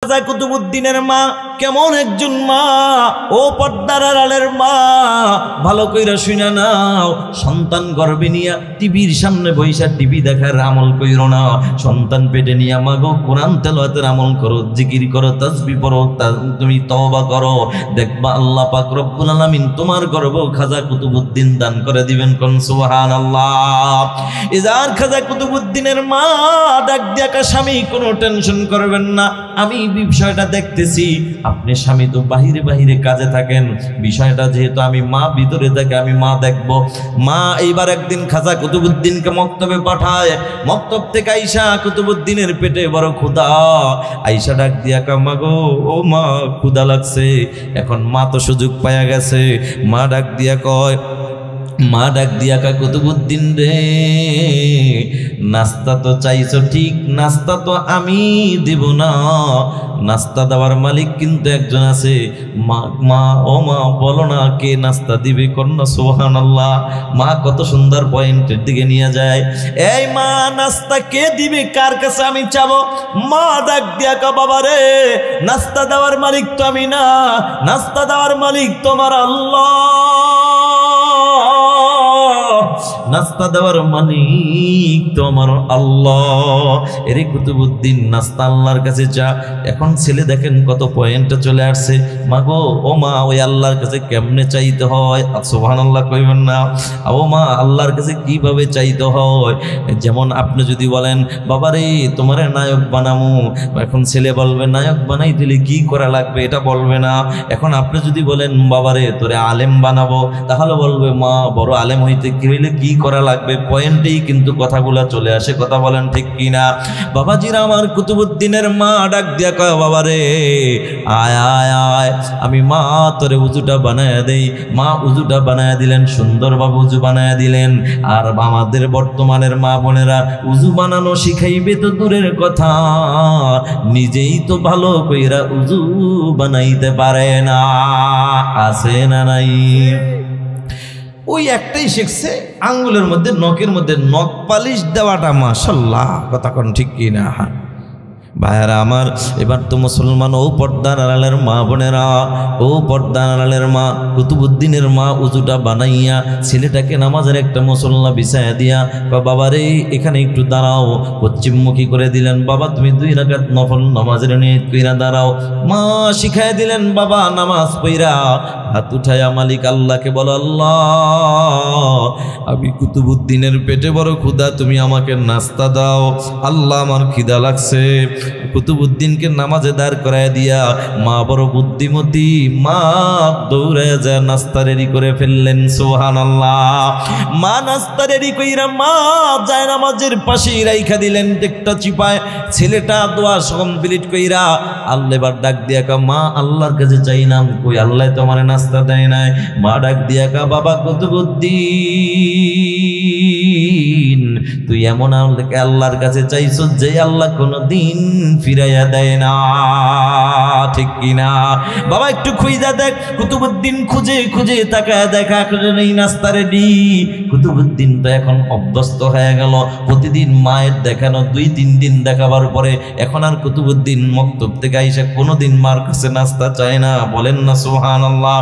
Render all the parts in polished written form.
খাজা কুতুবউদ্দিনের মা কেমন একজন মা, ও পর্দার আড়ালের মা, ভালো কইরা শুনে নাও। সন্তান গর্ভে নিয়া টিভির সামনে বইসা টিভি দেখার আমল কইরো না। সন্তান পেটে নিয়া মাগো কোরআন তেলাওয়াতের আমল করো, জিকির করো, তাসবিহ পড়ো, তুমি তওবা করো। দেখবা আল্লাহ পাক রব্বুল আলামিন তোমার গর্ভ খাজা কুতুবউদ্দিন দান করে দিবেন। কোন সুবহানাল্লাহ। এজার খাজা কুতুবউদ্দিনের মা ডাক দিয়া কা, স্বামী কোনো টেনশন করবেন না, আমি বিষয়টা দেখতেছি। আপনি স্বামী তো বাহিরে বাহিরে কাজে থাকেন, বিষয়টা যেহেতু আমি মা ভিতরে থাকে, আমি মা দেখব। মা এইবার একদিন খাজা কুতুবউদ্দিনকে মক্তবে পাঠায়। মক্তব থেকে আইসা কুতুবউদ্দিনের পেটে বড় ক্ষুধা। আইসা ডাক দিয়া কা, মা গো, ও মা ক্ষুধা লাগছে। এখন মা তো সুযোগ পায়া গেছে। মা ডাক দিয়া কয়, মা ডাক দিয়া কা, কুতুবউদ্দিন রে, নাস্তা তো চাইছো ঠিক, নাস্তা তো আমি দেব না, নাস্তা দেওয়ার মালিক কিন্তু একজন আছে। মা ও মা বলো না কে নাস্তা দিবে? কন্যা সুবহানাল্লাহ। মা কত সুন্দর পয়েন্টের দিকে নিয়ে যায়। এই মা, নাস্তা কে দিবে? কার কাছে আমি চাবো? মা ডাক দিয়া কা, বাবা রে, নাস্তা দেওয়ার মালিক তো আমি না, নাস্তা দেওয়ার মালিক তোমার আল্লাহ। নাস্তা দেওয়ার মালিক তোমার আল্লাহ। এরে কুতুবউদ্দিন, নাস্তা আল্লাহর কাছে চা। এখন ছেলে দেখেন কত পয়েন্টে চলে আসছে। মা গো, ও মা, ওই আল্লাহর কাছে কেমনে চাইতে হয়? সুবহানাল্লাহ কইবেন না। ও মা, আল্লাহর কাছে কিভাবে চাইতে হয়? যেমন আপনি যদি বলেন, বাবা রে তোমারে নায়ক বানামু, এখন ছেলে বলবে নায়ক বানাই দিলে কি করা লাগবে, এটা বলবে না। এখন আপনি যদি বলেন, বাবা রে তোরে আলেম বানাবো, তাহলে বলবে মা বড় আলেম হইতে কি হইলে কি করা লাগবে। পয়েন্টেই কিন্তু কথাগুলা চলে আসে। কথা বলেন ঠিক কিনা? বাবাজিরা আমার, কুতুবউদ্দিনের মা ডাক দিয়া কয়, বাবা রে আয় আয় আয়, আমি মা তোরে উজুটা বানায়া দেই। মা উজুটা বানায়া দিলেন, সুন্দরভাবে উজু বানায়া দিলেন। আর আমাদের বর্তমানের মা বোনেরা উজু বানানো শিখাইবে তো দূরের কথা, নিজেই তো ভালো কইরা উজু বানাইতে পারে না। আছে না নাই? ওই একটাই শিখছে, আঙ্গুলের মধ্যে নখের মধ্যে নখ পালিশ দেওয়াটা। মাশাআল্লাহ, কথা কোন ঠিক কি না? ভাইয়ারা আমার, এবার তো মুসলমান, ও পর্দার আড়ালের মা বোনেরা, ও পর্দার আড়ালের মা, কুতুবউদ্দিনের মা উজুটা বানাইয়া ছেলেটাকে নামাজের একটা মুসল্লা বিছায়া দিয়া, বাবা রে এখানে একটু দাঁড়াও, পশ্চিমমুখী করে দিলেন। বাবা তুমি 2 রাকাত নফল নামাজের নিয়ত কইরা দাঁড়াও। মা শিখায় দিলেন, বাবা নামাজ পইরা হাত উঠায়া মালিক আল্লাহকে বলো, আল্লাহ আমি কুতুবউদ্দিনের পেটে বড় ক্ষুধা, তুমি আমাকে নাস্তা দাও। আল্লাহ আমার খিদা লাগছে। কুতুবউদ্দিনকে নামাজে দাঁড় করায় দিয়া মা বড় বুদ্ধিমতী, মা দৌড়ায় যায় নাস্তা রেডি করে ফেললেন। সুবহানাল্লাহ। মা নাস্তা রেডি কইরা মা যায় নামাজের পাশেই রাইখা দিলেন একটা চিপায়। ছেলেটা দোয়া কমপ্লিট কইরা আল্লাহ এবার ডাক দিয়া কা, মা আল্লাহর কাছে চাই না, কই আল্লাহ তো আমার নাস্তা দেয় নাই। মা ডাক দিয়া কা, বাবা কুতুবউদ্দিন তুই এমন আল্লাহর কাছে চাইছ যে আল্লাহ কোনদিন ফিরাইয়া দেয় না, ঠিক কিনা? বাবা একটু খুঁজা দেখ। কুতুবউদ্দিন খুঁজে খুঁজে তাকায়, দেখা নেই নাস্তা রেডি। কুতুবউদ্দিন তো এখন অভ্যস্ত হয়ে গেল, প্রতিদিন মায়ের দেখানো 2-3 দিন দেখাবার পরে এখন আর কুতুবউদ্দিন মক্তব থেকে আইসা কোনোদিন মার কাছে নাস্তা চায় না। বলেন না সুবহানাল্লাহ।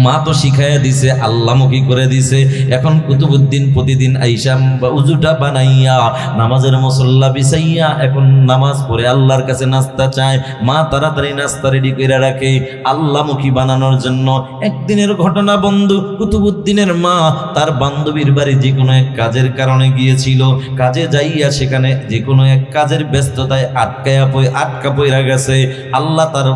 মা তো শিখাইয়া দিছে, আল্লাহমুখী করে দিছে। এখন কুতুবউদ্দিন প্রতিদিন আইসা উজুটা বানাইয়া নামাজের মুসল্লা বিছাইয়া এখন নামাজ পড়ে আল্লাহর কাছে নাস্তা চায়। মা তাড়াতাড়ি নাস্তা রেডি করে রাখে আল্লাহমুখী বানানোর জন্য। একদিনের ঘটনা বন্ধু, কুতুবউদ্দিনের মা তার বান্ধবীর বাড়ি যে কোনো এক কাজের কারণে গিয়েছিল। কাজে যাইয়া সেখানে যে কোনো এক কাজের ব্যস্ততায় আটকা পইরা গেছে। আল্লাহ তার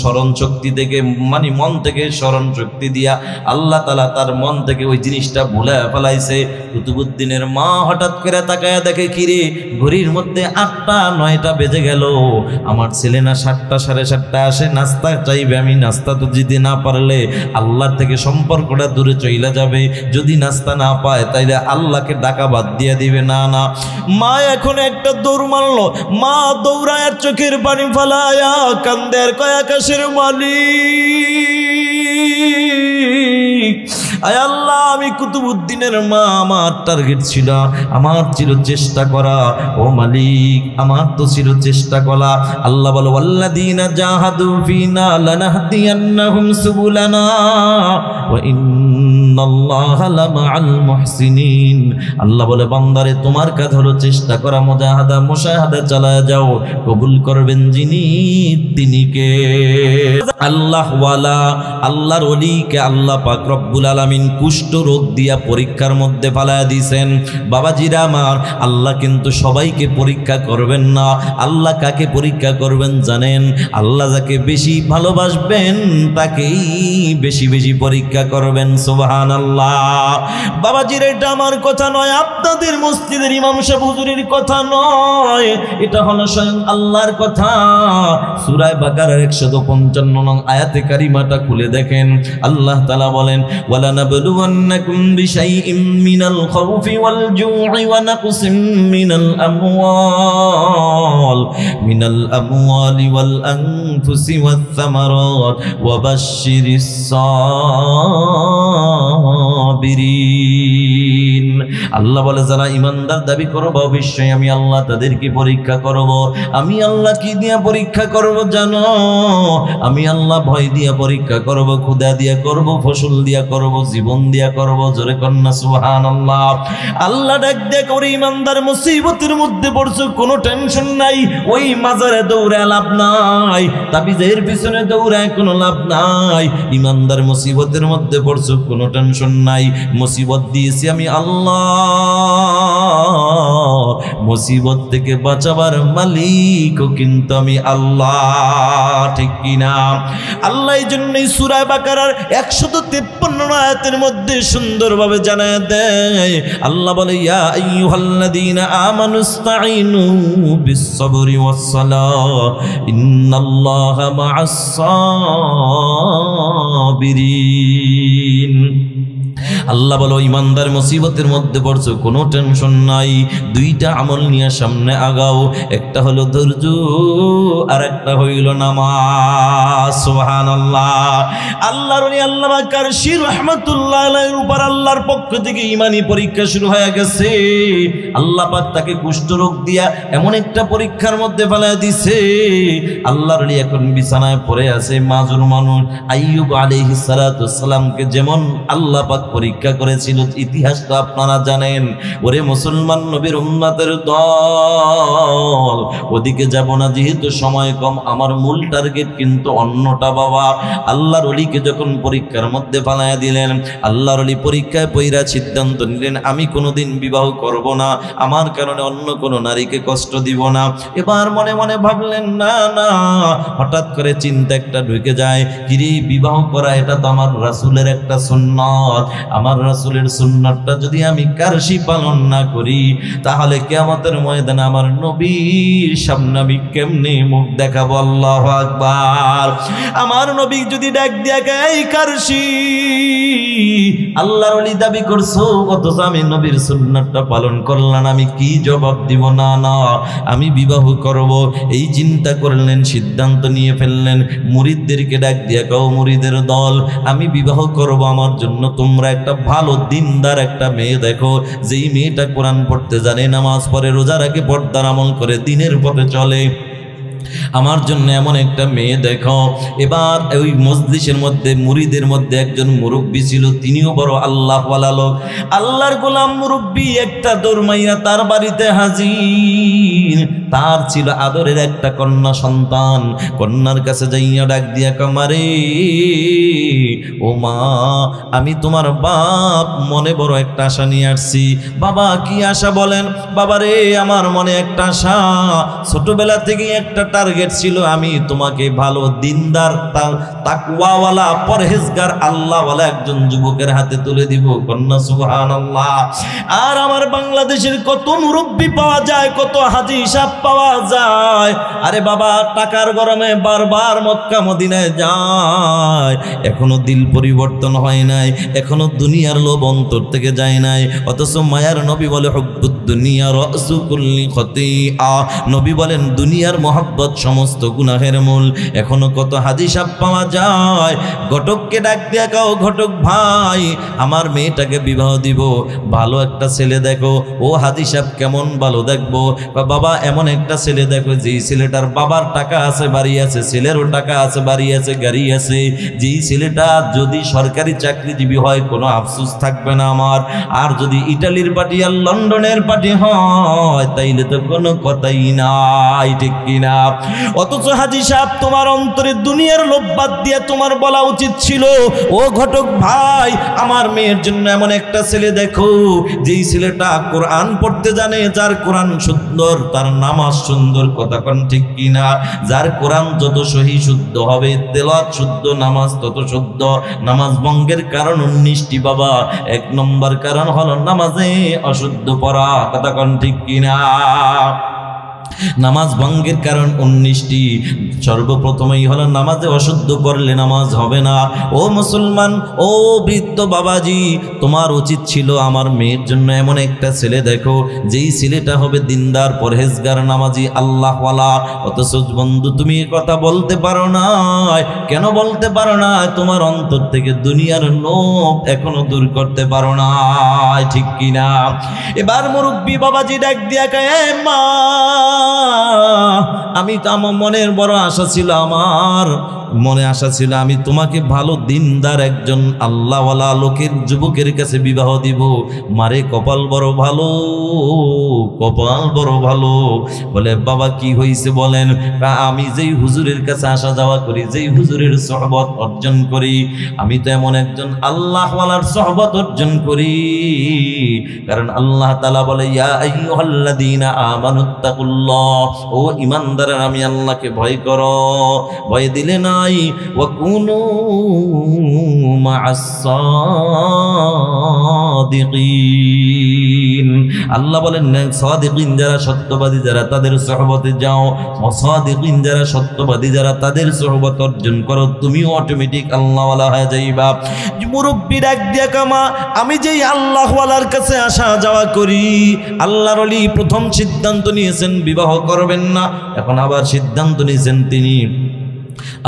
স্মরণ শক্তি থেকে, মানে মন থেকে স্মরণ শক্তি দিয়া আল্লাহ তাআলা তার মন থেকে ওই জিনিসটা ভুলে ফেলাইছে। কুতুবউদ্দিনের মা হঠাৎ করে তাকায়া দেখে, কিরে ঘড়ির মধ্যে 8টা-9টা বেজে গেল, আমার ছেলে না 7টা সাড়ে 7টা আসে, নাস্তা চাইবে। আমি নাস্তা তো দিতে না পারলে আল্লাহর থেকে সম্পর্কটা দূরে চলে যাবে। যদি নাস্তা না পায় তাইলে আল্লাহকে ডাকা বাদ দিয়ে দিবে। না না, মা এখন একটা দৌড় মারলো। মা দৌড়ায় চোখের পানি ফেলায়া কান্দে আর কয়, আকাশের মালিক আয় আল্লাহ, আমি কুতুবউদ্দিনের মা, আমার টার্গেট ছিল, আমার ছিল চেষ্টা করা। ও মালিক, আমার তো ছিল চেষ্টা করা। আল্লাহ বলো, ওয়াল্লাযীনা জাহাদু ফীনা লানাহদিয়ান্নাহুম সুবুলানা ওয়া ইন্নাল্লাহা লামাআল মুহসিনিন। আল্লাহ বলে, বান্দারে তোমার কাজ হলো চেষ্টা করা, মুশাহাদা চালায় যাও। কবুল করবেন যিনি, তিনি কে? আল্লাহ ওয়ালা, আল্লাহর ওলিকে আল্লাহ পাক রব্বুল আলামিন কুষ্ঠ রোগ দিয়া পরীক্ষার মধ্যে ফালায়া দিয়েছেন। বাবাজিরা আমার, আল্লাহ কিন্তু সবাইকে পরীক্ষা করবেন না। আল্লাহ কাকে পরীক্ষা করবেন জানেন? আল্লাহ যাকে বেশি ভালোবাসবেন তাকেই বেশি বেশি পরীক্ষা করবেন। সুবহানাল্লাহ। বাবাজিরা, এটা আমার কথা নয়, আপনাদের মসজিদের ইমাম সাহেব হুজুরের কথা নয়, এটা হলো স্বয়ং আল্লাহর কথা। সূরা বাকারার 155 নং আয়াতে কারিমাটা খুলে দেখেন। আল্লাহ তাআলা বলেন, ওয়ালানাবলুওয়ান্নাকুম বিশাইইম মিনাল খাউফি ওয়াল জু'i ওয়া নাকসিম মিনাল আমওয়ালি ওয়াল আনফুসি ওয়াস সামারাত ওয়া বাশশিরিস সাবিরিন। আল্লাহ বলে, যারা ইমানদার দাবি করব অবশ্যই আমি আল্লাহ তাদেরকে পরীক্ষা করব। আমি আল্লাহ কি দিয়া পরীক্ষা করব জানো? আমি আল্লাহ ভয় দিয়া পরীক্ষা করব, ক্ষুধা দিয়া করব, ফসল দিয়া করব, জীবন দিয়া করব। জোরে কন্যা সুবহানাল্লাহ। আল্লাহ ডাক দিয়ে করে, ইমানদার মুসিবতের মধ্যে পড়ছো, কোনো টেনশন নাই। ওই মাজারে দৌড়ে লাভ নাই, তাবিজের পিছনে দৌড়ায় কোনো লাভ নাই। ইমানদার মুসিবতের মধ্যে পড়ছো, কোনো টেনশন নাই। মুসিবত দিয়েছি আমি আল্লাহ, মুসিবত থেকে বাঁচাবার মালিকও কিন্তু আমি আল্লাহ। ঠিক কিনা? আল্লাহ এই জন্যই সূরা বাকারার 153 আয়াতের মধ্যে সুন্দরভাবে জানায় দেয়। আল্লাহ বলে, ইয়া আইয়ুহাল্লাযীনা আমানুস্তাঈনু বিস-সাবরি ওয়াস-সালাহ ইন্নাল্লাহা মা'আস-সাবিরিন। আল্লাহ বলো, ইমানদার মুসিবতের মধ্যে পড়ছো, কোনো টেনশন নাই। দুইটা আমল নিয়ে সামনে আগাও, একটা হলো ধৈর্য আর একটা হইল নামাজ। সুবহানাল্লাহ। আল্লাহর ওলি আল্লামা কারশী রাহমাতুল্লাহ আলাইহির উপর আল্লাহর পক্ষ থেকে ঈমানি পরীক্ষা শুরু হয়ে গেছে। আল্লাহ পাক তাকে কুষ্ঠ রোগ দিয়া এমন একটা পরীক্ষার মধ্যে ফেলা দিছে, আল্লাহর ওলি এখন বিছানায় পড়ে আছে, মাজুর মানুষ। আইয়ুব আলাইহিস সালাতু ওয়াসসালামকে যেমন আল্লাহ পাক পরীক্ষা করেছিল, ইতিহাস তো আপনারা জানেন। ওরে মুসলমান নবীর উম্মতের দল, ওদিকে যাব না যেহেতু সময় কম, আমার মূল টার্গেট কিন্তু অন্যটা। বাবা, আল্লাহর ওলিকে যখন পরীক্ষার মধ্যে ফালায়া দিলেন, আল্লাহর ওলি পরীক্ষায় পইরা সিদ্ধান্ত নিলেন, আমি কোনোদিন বিবাহ করব না, আমার কারণে অন্য কোনো নারীকে কষ্ট দিব না। এবার মনে মনে ভাবলেন, না না, হঠাৎ করে চিন্তা একটা ঢুকে যায়, কিরে বিবাহ করা এটা তো আমার রাসূলের একটা সুন্নাত। আমার রাসূলের সুন্নাতটা যদি আমি কারশী পালন না করি, তাহলে কিয়ামতের ময়দানে আমার নবীর সামনে আমি কেমনে মুখ দেখাবো? আল্লাহু আকবার। আমার নবী যদি ডাক দিয়া এই কারশী, আল্লাহর ওলি দাবি করছো, অথচ আমি নবীর সুন্নাতটা পালন করলাম, আমি কি জবাব দিব? না না, আমি বিবাহ করব। এই চিন্তা করলেন, সিদ্ধান্ত নিয়ে ফেললেন। মুরিদদেরকে ডাক দিয়া কও, মুরিদের দল, আমি বিবাহ করব, আমার জন্য তোমরা একটা ভালো দিনদার একটা মেয়ে দেখো, যেই মেয়েটা কোরআন পড়তে জানে, নামাজ পড়ে, রোজা রাখে, পর্দার আমল করে, দিনের পথে চলে, আমার জন্য এমন একটা মেয়ে দেখো। এবার ওই মজলিসের মধ্যে মুরিদের মধ্যে একজন মুরব্বী ছিল, তিনিও বড় আল্লাহওয়ালা লোক, আল্লাহর গোলাম মুরব্বী। একটা দৌড়মাইয়া তার বাড়িতে হাজির। তার ছিল আদরের একটা কন্যা সন্তান। কন্যার কাছে যাইয়া ডাক দিয়া কামারে, ও মা, আমি তোমার বাপ মনে বড় একটা আশা নিয়ে আসছি। বাবা, কি আশা বলেন? বাবারে, আমার মনে একটা আশা, ছোটবেলা থেকে একটা টার্গেট ছিল, আমি তোমাকে ভালো দিনদার, তাকওয়াওয়ালা, পরহেজগার, আল্লাহওয়ালা একজন যুবকের হাতে তুলে দিব। কন্যা সুবহানাল্লাহ। আর আমার বাংলাদেশের কত মুরব্বী পাওয়া যায়, কত হাজী সাহেব পাওয়া যায়। আরে বাবা টাকার গরমে বারবার মক্কা মদিনায় যায়, এখনো দিল পরিবর্তন হয় নাই, এখনো দুনিয়ার লোভ অন্তর থেকে যায় নাই। অথচ মায়ার নবী বলে হুব্বুদ দুনিয়া রাসু কুল্লি খতিআ, নবী বলেন দুনিয়ার মহব্বত সমস্ত গুনাহের মূল। এখনো কত হাদিস পাওয়া যায়, ঘটককে ডাক দিয়া কাও, ঘটক ভাই আমার মেয়েটাকে বিবাহ দিব, ভালো একটা ছেলে দেখো। ও হাদি সাহেব কেমন ভালো দেখবো? বাবা এমন একটা ছেলে দেখো যেই ছেলেটার বাবার টাকা আছে, বাড়ি আছে, ছেলেরও টাকা আছে, বাড়ি আছে, গাড়ি আছে, যেই ছেলেটা যদি সরকারি চাকরিজীবী হয় কোনো আফসোস থাকবে না আমার। আর যদি ইটালির পার্টি আর লন্ডনের পার্টি হয় তাইলে তো কোনো কথাই নাই, ঠিক কিনা? অথচ হাজি সাহেব তোমার অন্তরে দুনিয়ার লোভ বাদ দিয়ে তোমার বলা উচিত ছিল, ও ঘটক ভাই আমার মেয়ের জন্য এমন একটা ছেলে দেখো যেই ছেলেটা কোরআন পড়তে জানে, যার কোরআন সুন্দর, তার নামাজ সুন্দর, কথা কোন ঠিক কিনা? যার কোরআন যত সহি শুদ্ধ হবে, তেলাওয়াত শুদ্ধ, নামাজ তত শুদ্ধ। নামাজ ভঙ্গের কারণ 19টি বাবা, 1 নম্বর কারণ হলো নামাজে অশুদ্ধ পড়া, কথা কোন ঠিক কিনা? নামাজ ভঙ্গের কারণ 19টি, সর্বপ্রথমেই হলো নামাজে অশুদ্ধ পড়লে নামাজ হবে না। ও মুসলমান, ও বৃদ্ধ বাবাজি, তোমার উচিত ছিল আমার মেয়ের জন্য এমন একটা ছেলে দেখো যেই ছেলেটা হবে দিনদার, পরহেজগার, নামাজি, আল্লাহওয়ালা। অথচ বন্ধু তুমি কথা বলতে পারো না। কেন বলতে পারো না? তোমার অন্তর থেকে দুনিয়ার লোভ এখনো দূর করতে পারো না, ঠিক কিনা? এবার মুরব্বী বাবাজি ডাক দিয়া কয়, মা আমি তো আমার মনের বড় আশা ছিল, আমার মনে আশা ছিল আমি তোমাকে ভালো দিনদার একজন আল্লাহওয়ালা লোকের যুবকের কাছে বিবাহ দিব। মারে কপাল বড় ভালো, কপাল বড় ভালো। বলে বাবা কি হয়েছে বলেন? আমি যেই হুজুরের কাছে আসা যাওয়া করি, যেই হুজুরের সোহবত অর্জন করি, আমি তো এমন একজন আল্লাহওয়ালার সোহবত অর্জন করি। কারণ আল্লাহ তাআলা বলে ইয়া আইয়ুহাল্লাযীনা আমানুত্তাকুল্লাহ, ও ঈমানদাররা আমি আল্লাহকে ভয় করো। ভয় দিলে নাই ওয়া কুনু মা'আস সাদিকিন, আল্লাহ বলেন সাদিকিন যারা সত্যবাদী যারা তাদের সোহবতে যাও, সাদিকিন যারা সত্যবাদী যারা তাদের সোহবত অর্জন করো, তুমিও অটোমেটিক আল্লাহওয়ালা হয়ে যাইবা। মুরব্বী ডাক দিয়া কামা আমি যেই আল্লাহওয়ালার কাছে আসা যাওয়া করি, আল্লাহর ওলি প্রথম সিদ্ধান্ত নিয়েছেন বিবাহ করবেন না, এখন আবার সিদ্ধান্ত নিয়েছেন তিনি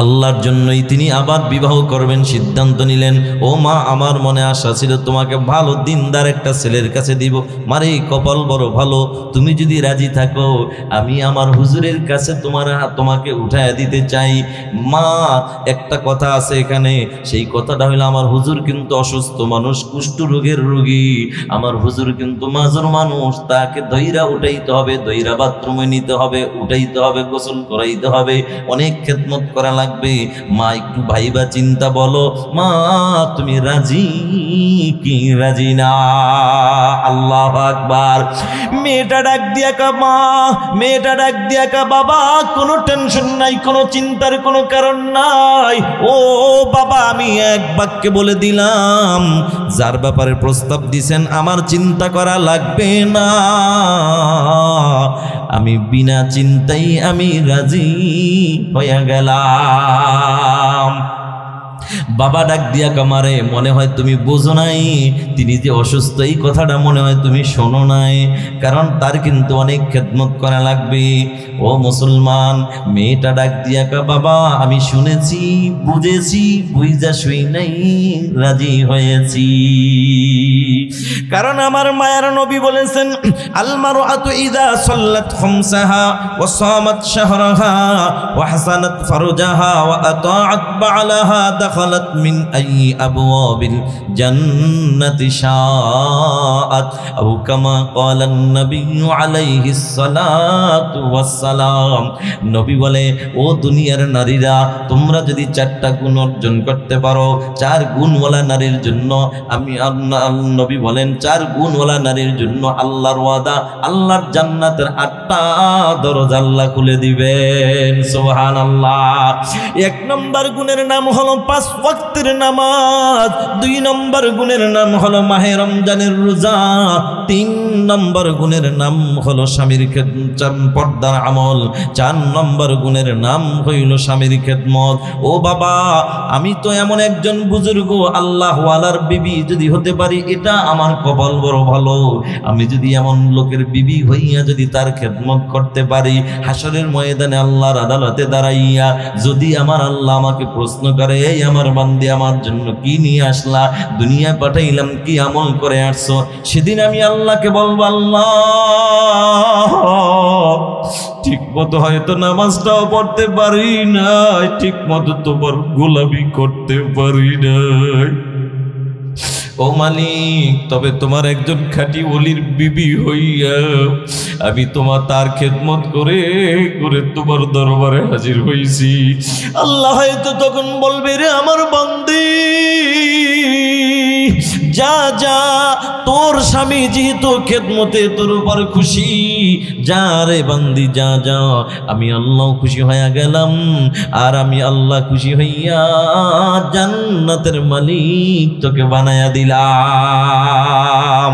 আল্লাহর জন্যই তিনি আবার বিবাহ করবেন, সিদ্ধান্ত নিলেন। ও মা আমার মনে আশা ছিল তোমাকে ভালো দিনদার একটা ছেলের কাছে দিব। মারে কপাল বড় ভালো, তুমি যদি রাজি থাকো আমি আমার হুজুরের কাছে তোমাকে উঠায় দিতে চাই। মা একটা কথা আছে এখানে, সেই কথাটা হলো আমার হুজুর কিন্তু অসুস্থ মানুষ, কুষ্ঠ রোগের রোগী। আমার হুজুর কিন্তু মাজুর মানুষ, তাকে দইরা উঠাইতে হবে, দইরা বাথরুমে নিতে হবে, উঠাইতে হবে, গোসল করাইতে হবে, অনেক খেদমত করা লাগবে। মা একটু ভাইবা চিন্তা বলো, মা তুমি রাজি কি রাজি না? আল্লাহু আকবার। মেয়েটা ডাক দিয়া কা মা, মেয়েটা ডাক দিয়া কা বাবা কোনো টেনশন নাই, কোনো চিন্তার কোনো কারণ নাই। ও বাবা আমি এক বাক্যে বলে দিলাম, যার ব্যাপারে প্রস্তাব দিছেন আমার চিন্তা করা লাগবে না, আমি বিনা চিন্তাই আমি রাজি হয়ে গেলাম। বাবা ডাক দিয়া কামারে মনে হয় তুমি বোঝো নাই, তিনি যে অসুস্থ এই কথাটা মনে হয় তুমি শোনো নাই, কারণ তার কিন্তু অনেক খেদমত করা লাগবে। ও মুসলমান, মেয়েটা ডাক দিয়া কা বাবা আমি শুনেছি, বুঝেছি, বুঝা শুই নাই রাজি হয়েছি। কারণ আমার মায়ের নবী বলেছেন আল মারআতু ইযা সাল্লাত খামসাহা ওয়া সামাত শাহরাহা ওয়া হাসানাত ফারজাহা ওয়া আতাআত বা'লাহা দাখালাত মিন আইয়ি আবওয়াবিল জান্নাতি শাআত আও কামা ক্বালা an-নবী আলাইহিস সালাতু ওয়াস সালাম। নবী বলে ও দুনিয়ার নারীরা, তোমরা যদি 4টা গুণ অর্জন করতে পারো, 4 গুণওয়ালা নারীর জন্য আমি নবী বলেন 4 গুণওয়ালা নারীর জন্য আল্লাহর ওয়াদা, আল্লাহর জান্নাতের 8টা দরজা আল্লাহ খুলে দিবেন। সুবহানাল্লাহ। 1 নম্বর গুণের নাম হলো 5 ওয়াক্তের নামাজ, 2 নম্বর গুণের নাম হলো মাহে রমজানের রোজা, 3 নম্বর গুণের নাম হলো স্বামীর পর্দার আমল, 4 নম্বর গুণের নাম হইল স্বামীর খেদমত। ও বাবা, আমি তো এমন একজন বুজুর্গ আল্লাহ ওয়ালার বিবি যদি হতে পারি, এটা আমার কপাল বড় ভালো। আমি যদি এমন লোকের বিবি হইয়া যদি তার খেদমত করতে পারি, হাসরের ময়দানে আল্লাহর আদালতে দাঁড়াইয়া যদি আমার আল্লাহ আমাকে প্রশ্ন করে, এই আমার বান্দি আমার জন্য কি নিয়ে আসলা, দুনিয়ায় পাঠাইলাম কি আমল করে আসছো, সেদিন আমি আল্লাহকে বলবো, আল্লাহ ঠিক মতো হয়তো নামাজটাও পড়তে পারি না, ঠিক মতো তোমার গোলামি করতে পারি না। ও মালিক, তবে তোমার একজন খাঁটি ওলির বিবি হইয়া আমি তোমার তার খেদমত করে করে তোমার দরবারে হাজির হইছি। আল্লাহ হয়তো তখন বলবে, রে আমার বান্দি, যা যা, তোর স্বামী যেহেতু খেদমতে তোর উপর খুশি, যা রে বান্দি যা যা, আমি আল্লাহ খুশি হইয়া গেলাম, আর আমি আল্লাহ খুশি হইয়া জান্নাতের মালিক তোকে বানায়া দিলাম।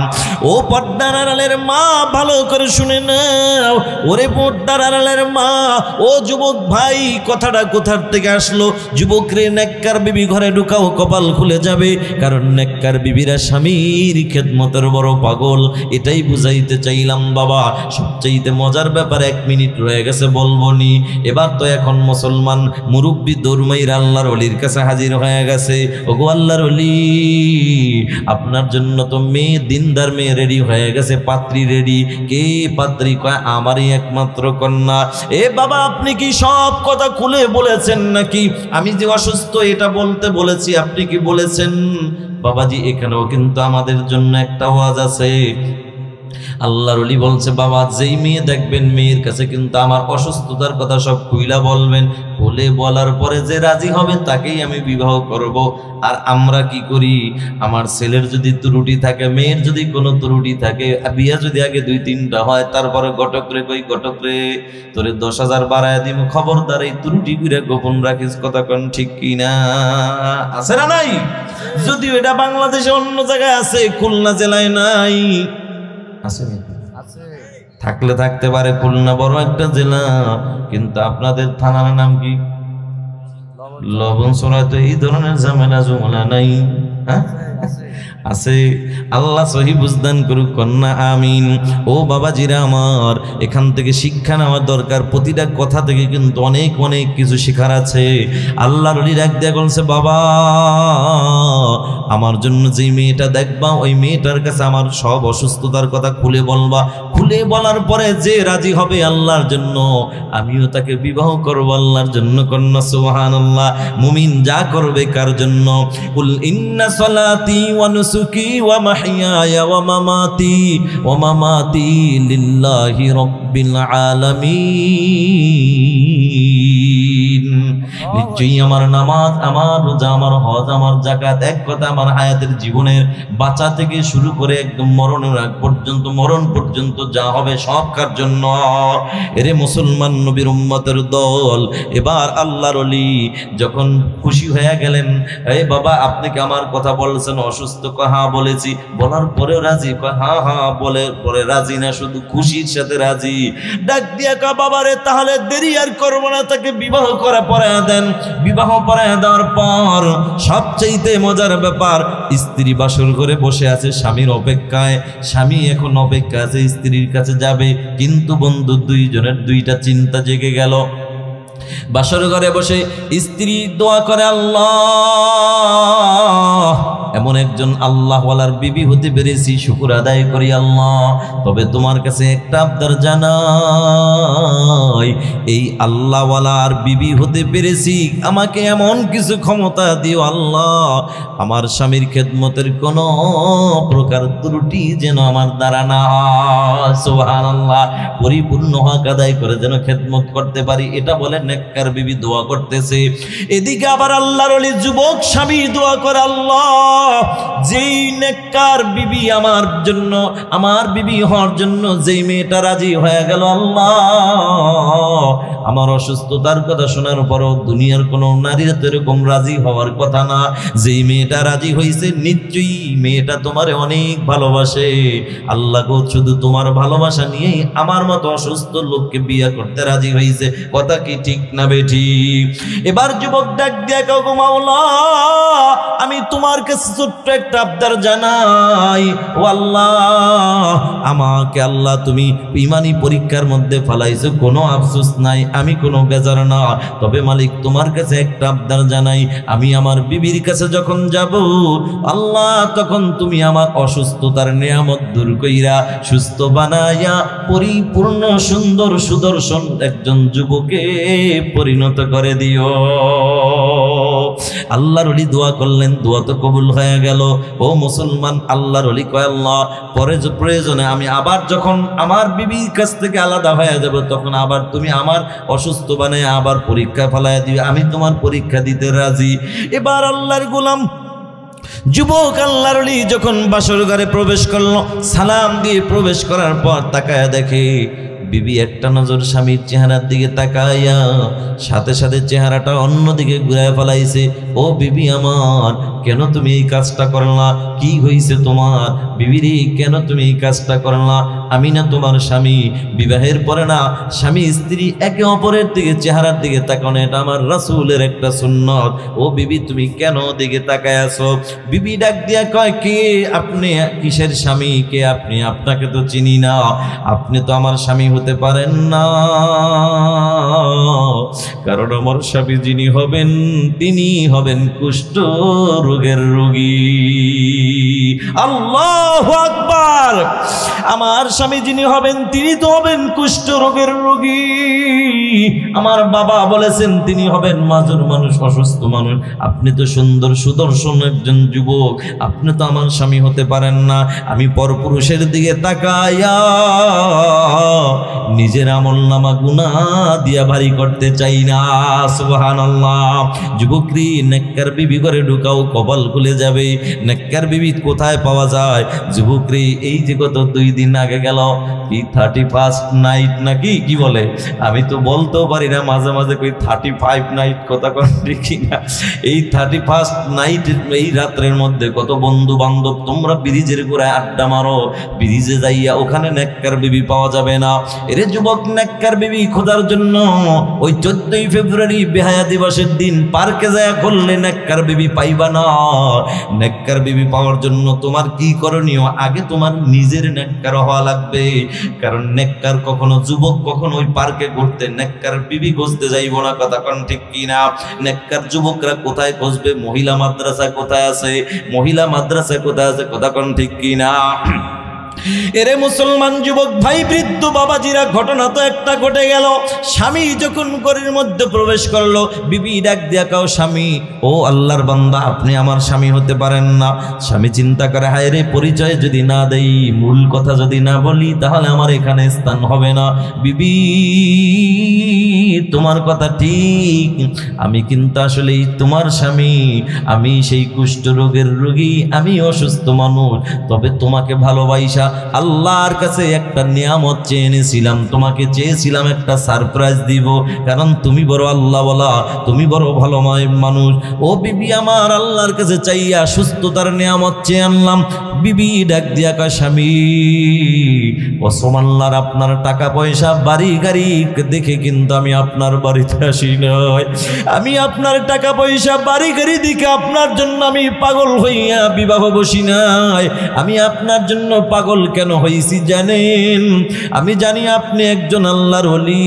ও পর্দার আড়ালের মা, ভালো করে শুনে নাও। ওরে পর্দার আড়ালের মা, ও যুবক ভাই, কথাটা কোথার থেকে আসলো? যুবক রে, নেককার বিবি ঘরে ঢুকাও, কপাল খুলে যাবে। কারণ নেককার বিবিরা স্বামীর খেদমতের বড় পাগল, এটাই বুঝাইতে চাইলাম বাবা। সবচাইতে মজার ব্যাপার, 1 মিনিট রয়ে গেছে বলবো নি। এবার তো এখন মুসলমান মুরব্বী দৌড়মাইর আল্লাহর ওলির কাছে হাজির হয়ে গেছে। ওগো আল্লাহর ওলি, আপনার জন্য তো মেয়ে, দিনদার মেয়ে রেডি হয়ে গেছে, পাত্রী রেডি। কে পাত্রী? কয় আমারই একমাত্র কন্যা। এ বাবা, আপনি কি সব কথা খুলে বলেছেন নাকি? আমি যে অসুস্থ এটা বলতে বলেছি, আপনি কি বলেছেন? বাবাজি, এখানেও কিন্তু আমাদের জন্য একটা ওয়াজ আছে। আল্লাহর ওলি বলছে, বাবা যেই মেয়ে দেখবেন, মেয়ের কাছে কিন্তু আমার অসুস্থতার কথা সব খুইলা বলবেন। বলে বলার পরে যে রাজি হবে তাকেই আমি বিবাহ করব। আর আমরা কি করি? আমার ছেলের যদি ত্রুটি থাকে, মেয়ের যদি কোনো ত্রুটি থাকে, বিয়া যদি আগে 2-3টা হয়, তারপরে ঘটক রে, কই ঘটক রে, তোরে 10,000 বাড়ায় দিব, খবরদার এই ত্রুটি করে গোপন রাখিস। কথা কোন ঠিক কিনা? আছে না নাই? যদিও এটা বাংলাদেশে অন্য জায়গায় আছে, খুলনা জেলায় নাই। আছে থাকলে থাকতে পারে, খুলনা বড় একটা জেলা, কিন্তু আপনাদের থানার নাম কি? লবণছড়া। তো এই ধরনের ঝামেলা জমলা নাই? হ্যাঁ আছে। আল্লাহ সহি বুঝদান করুক, কন্যা আমিন। ও বাবাজিরা আমার, এখান থেকে শিক্ষা নেওয়ার দরকার। প্রতিটা কথা থেকে কিন্তু অনেক অনেক কিছু শেখার আছে। আল্লাহর ওলি ডাক দিয়া বলছে, বাবা আমার জন্য যে মেয়েটা দেখবা, ওই মেয়েটার কাছে আমার সব অসুস্থতার কথা খুলে বলবা। খুলে বলার পরে যে রাজি হবে আল্লাহর জন্য, আমিও তাকে বিবাহ করবো আল্লাহর জন্য। কন্যা সুবহানাল্লাহ। মুমিন যা করবে কার জন্য? কুল ইন্না সালাতি ওয়া নুসুকি ওয়া মাহইয়ায়া ওয়া মামাতি লিল্লাহি রাব্বিল আলামিন। নিশ্চয়ই আমার নামাজ, আমার রোজা, আমার হজ, আমার যাকাত, এক কথা আমার হায়াতের জীবনের বাঁচা থেকে শুরু করে একদম মরণের আগ পর্যন্ত, মরণ পর্যন্ত যা হবে সব কার জন্য? এরে মুসলমান নবীর উম্মতের দল। এবার আল্লাহর ওলি যখন খুশি হয়ে গেলেন, এই বাবা আপনি কি আমার কথা বলছেন? অসুস্থ? হ্যাঁ বলেছি। বলার পরেও রাজি? হ্যাঁ হ্যাঁ বলে পরে রাজি না, শুধু খুশির সাথে রাজি। ডাক দিয়া কা, বাবারে তাহলে দেরি আর করবো না, তাকে বিবাহ করে পড়ায় দেন। বিবাহ পড়ায় দেওয়ার পর সবচাইতে মজার ব্যাপার, স্ত্রী বাসর ঘরে বসে আছে স্বামীর অপেক্ষায়। স্বামী এখন অপেক্ষা আছে, স্ত্রীর কাছে যাবে। কিন্তু বন্ধু, দুইজনের দুইটা চিন্তা জেগে গেল। বাসর ঘরে বসে স্ত্রী দোয়া করে, আল্লাহ এমন একজন আল্লাহওয়ালার বিবি হতে পেরেছি, শুকর আদায় করি আল্লাহ। তবে তোমার কাছে একটা আবদার জানাই, এই আল্লাহওয়ালার বিবি হতে পেরেছি, আমাকে এমন কিছু ক্ষমতা দিও আল্লাহ, আমার স্বামীর খেদমতের কোনো প্রকার ত্রুটি যেন আমার দ্বারা না হয়। সুবহানাল্লাহ। পরিপূর্ণ হক আদায় করে যেন খেদমত করতে পারি, এটা বলে নেককার বিবি দোয়া করতেছে। এদিকে আবার আল্লাহর ওলি যুবক স্বামী দোয়া করে, আল্লাহ যেই নেককার বিবি আমার জন্য, আমার বিবি হওয়ার জন্য যেই মেয়েটা রাজি হয়ে গেল, আল্লাহ আমার অসুস্থতার কথা শোনার পরও দুনিয়ার কোনো নারীরা তো এরকম রাজি হওয়ার কথা না। যেই মেয়েটা রাজি হয়েছে নিশ্চয়ই মেয়েটা তোমারে অনেক ভালোবাসে। আল্লাহ গো শুধু তোমার ভালোবাসা নিয়েই আমার মতো অসুস্থ লোককে বিয়ে করতে রাজি হয়েছে। কথা কি ঠিক না বেঠিক? এবার যুবক ডাক দিয়া কও, গো মাওলা, আমি তোমার কাছে ছোট্ট একটা আবদার জানাই। ও আল্লাহ, আমাকে আল্লাহ তুমি ইমানি পরীক্ষার মধ্যে ফেলাইছো, কোনো আফসোস নাই, আমি কোনো বেজার না। তবে মালিক তোমার কাছে একটা আবদার জানাই, আমি আমার বিবির কাছে যখন যাব আল্লাহ, তখন তুমি আমার অসুস্থতার নিয়ামত দূর কইরা সুস্থ বানাইয়া পরিপূর্ণ সুন্দর সুদর্শন একজন যুবকে পরিণত করে দিও। আল্লাহর ওলি দোয়া করলেন, দোয়া তো কবুল হয়ে গেল। ও মুসলমান, আল্লাহর ওলি কয়, আল্লাহ পরে প্রয়োজনে আমি আবার যখন আমার বিবির কাছ থেকে আলাদা হয়ে যাব তখন আবার তুমি আমার অসুস্থ বানায় আবার পরীক্ষা ফেলায় দিবে, আমি তোমার পরীক্ষা দিতে রাজি। এবার আল্লাহর গোলাম যুবক আল্লাহর ওলি যখন বাসর ঘরে প্রবেশ করলো, সালাম দিয়ে প্রবেশ করার পর তাকায়া দেখে বিবি একটা নজর স্বামীর চেহারার দিকে তাকাইয়া সাথে সাথে চেহারাটা অন্যদিকে ঘুরায় ফেলাইছে। ও বিবি আমার, কেন তুমি এই কাজটা করলা? কি হয়েছে তোমার? বিবিরে, কেন তুমি এই কাজটা করলা? আমি না তোমার স্বামী? বিবাহের পরে না স্বামী স্ত্রী একে অপরের দিকে চেহারার দিকে তাকানো, এটা আমার রাসূলের একটা সুন্নত। ও বিবি, তুমি কেন দিকে তাকায় আছো? বিবি ডাক দিয়া কয়, কে আপনি? কিসের স্বামী? কে আপনি? আপনাকে তো চিনি না, আপনি তো আমার স্বামী হতে পারেন না, কারণ আমার স্বামী যিনি হবেন তিনি হবেন কুষ্ঠ রোগের রোগী। আল্লাহু আকবার! আমার স্বামী যিনি হবেন তিনি তো হবেন কুষ্ঠ রোগের রোগী। আমার বাবা বলেছেন তিনি হবেন মাজুর মানুষ, অসুস্থ মানুষ। আপনি তো সুন্দর সুদর্শন একজন যুবক, আপনি তো আমার স্বামী হতে পারেন না। আমি পরপুরুষের দিকে তাকাইয়া নিজের আমলনামা গুনাহ দিয়া ভারী করতে চাই না। সুবহানাল্লাহ। যুবকরি, নেককার বিবি করে ঢুকাও, কপাল খুলে যাবে। নেককার বিবি কোথায় পাওয়া যায়? যুবকরি, এই যে গত 2 দিন আগে গেল কি 31st নাইট নাকি কি বলে, আমি তো বলতেও পারি না, মাঝে মাঝে কই 35 নাইট, কথা কন ঠিক না। এই 31st নাইট, এই রাত্রের মধ্যে কত বন্ধু বান্ধব তোমরা ব্রিজের গোড়ায় আড্ডা মারো, ব্রিজে যাইয়া ওখানে নেককার বিবি পাওয়া যাবে না। এরে যুবক, নেককার বিবি খোঁজার জন্য ওই 14ই ফেব্রুয়ারি বেহায়া দিবসের দিন পার্কে যায় করলে নেককার বিবি পাইবা না। নেককার বিবি পাওয়ার জন্য তোমার কি করণীয়? আগে তোমার নিজের নেককার হওয়া লাগবে, কারণ নেককার কখনো যুবক কখনো ওই পার্কে ঘুরতে নেককার বিবি খুঁজতে যাইব না। কথা কোন ঠিক কিনা? নেককার যুবকরা কোথায় খুঁজবে? মহিলা মাদ্রাসা কোথায় আছে? মহিলা মাদ্রাসা কোথায় আছে? কথা কোন ঠিক কিনা? এরে মুসলমান যুবক ভাই, বৃদ্ধ বাবাজিরা, ঘটনা তো একটা ঘটে গেল। স্বামী যখন ঘরের মধ্যে প্রবেশ করলো, বিবি ডাক দিয়া কাও, স্বামী, ও আল্লাহর বান্দা, আপনি আমার স্বামী হতে পারেন না। স্বামী চিন্তা করে, হায় রে, পরিচয় যদি না দেই, মূল কথা যদি না বলি, তাহলে আমার এখানে স্থান হবে না। বিবি, তোমার কথা ঠিক, আমি কিন্তু আসলেই তোমার স্বামী, আমি সেই কুষ্ঠ রোগের রোগী, আমি অসুস্থ মানুষ। তবে তোমাকে ভালোবাসা আল্লাহর কাছে একটা নিয়ামত চেয়ে এনেছিলাম, তোমাকে চেয়েছিলাম একটা সারপ্রাইজ দিব, কারণ তুমি বড় আল্লাহ বলা, তুমি বড় ভালো মানুষ। ও বিবি আমার, আল্লাহর কাছে চাইয়া সুস্থতার নিয়ামত চেয়ে আনলাম। বিবি ডাক দিয়া কয়, স্বামী, কসম আল্লাহর, আপনার টাকা পয়সা বাড়ি গাড়ি দেখে কিন্তু আমি আপনার বাড়িতে আসি নাই। আমি আপনার টাকা পয়সা বাড়ি গাড়ি দেখে আপনার জন্য আমি পাগল হইয়া বিবাহ বসি নাই। আমি আপনার জন্য পাগল কেন হইছি জানেন? আমি জানি আপনি একজন আল্লাহর ওলি,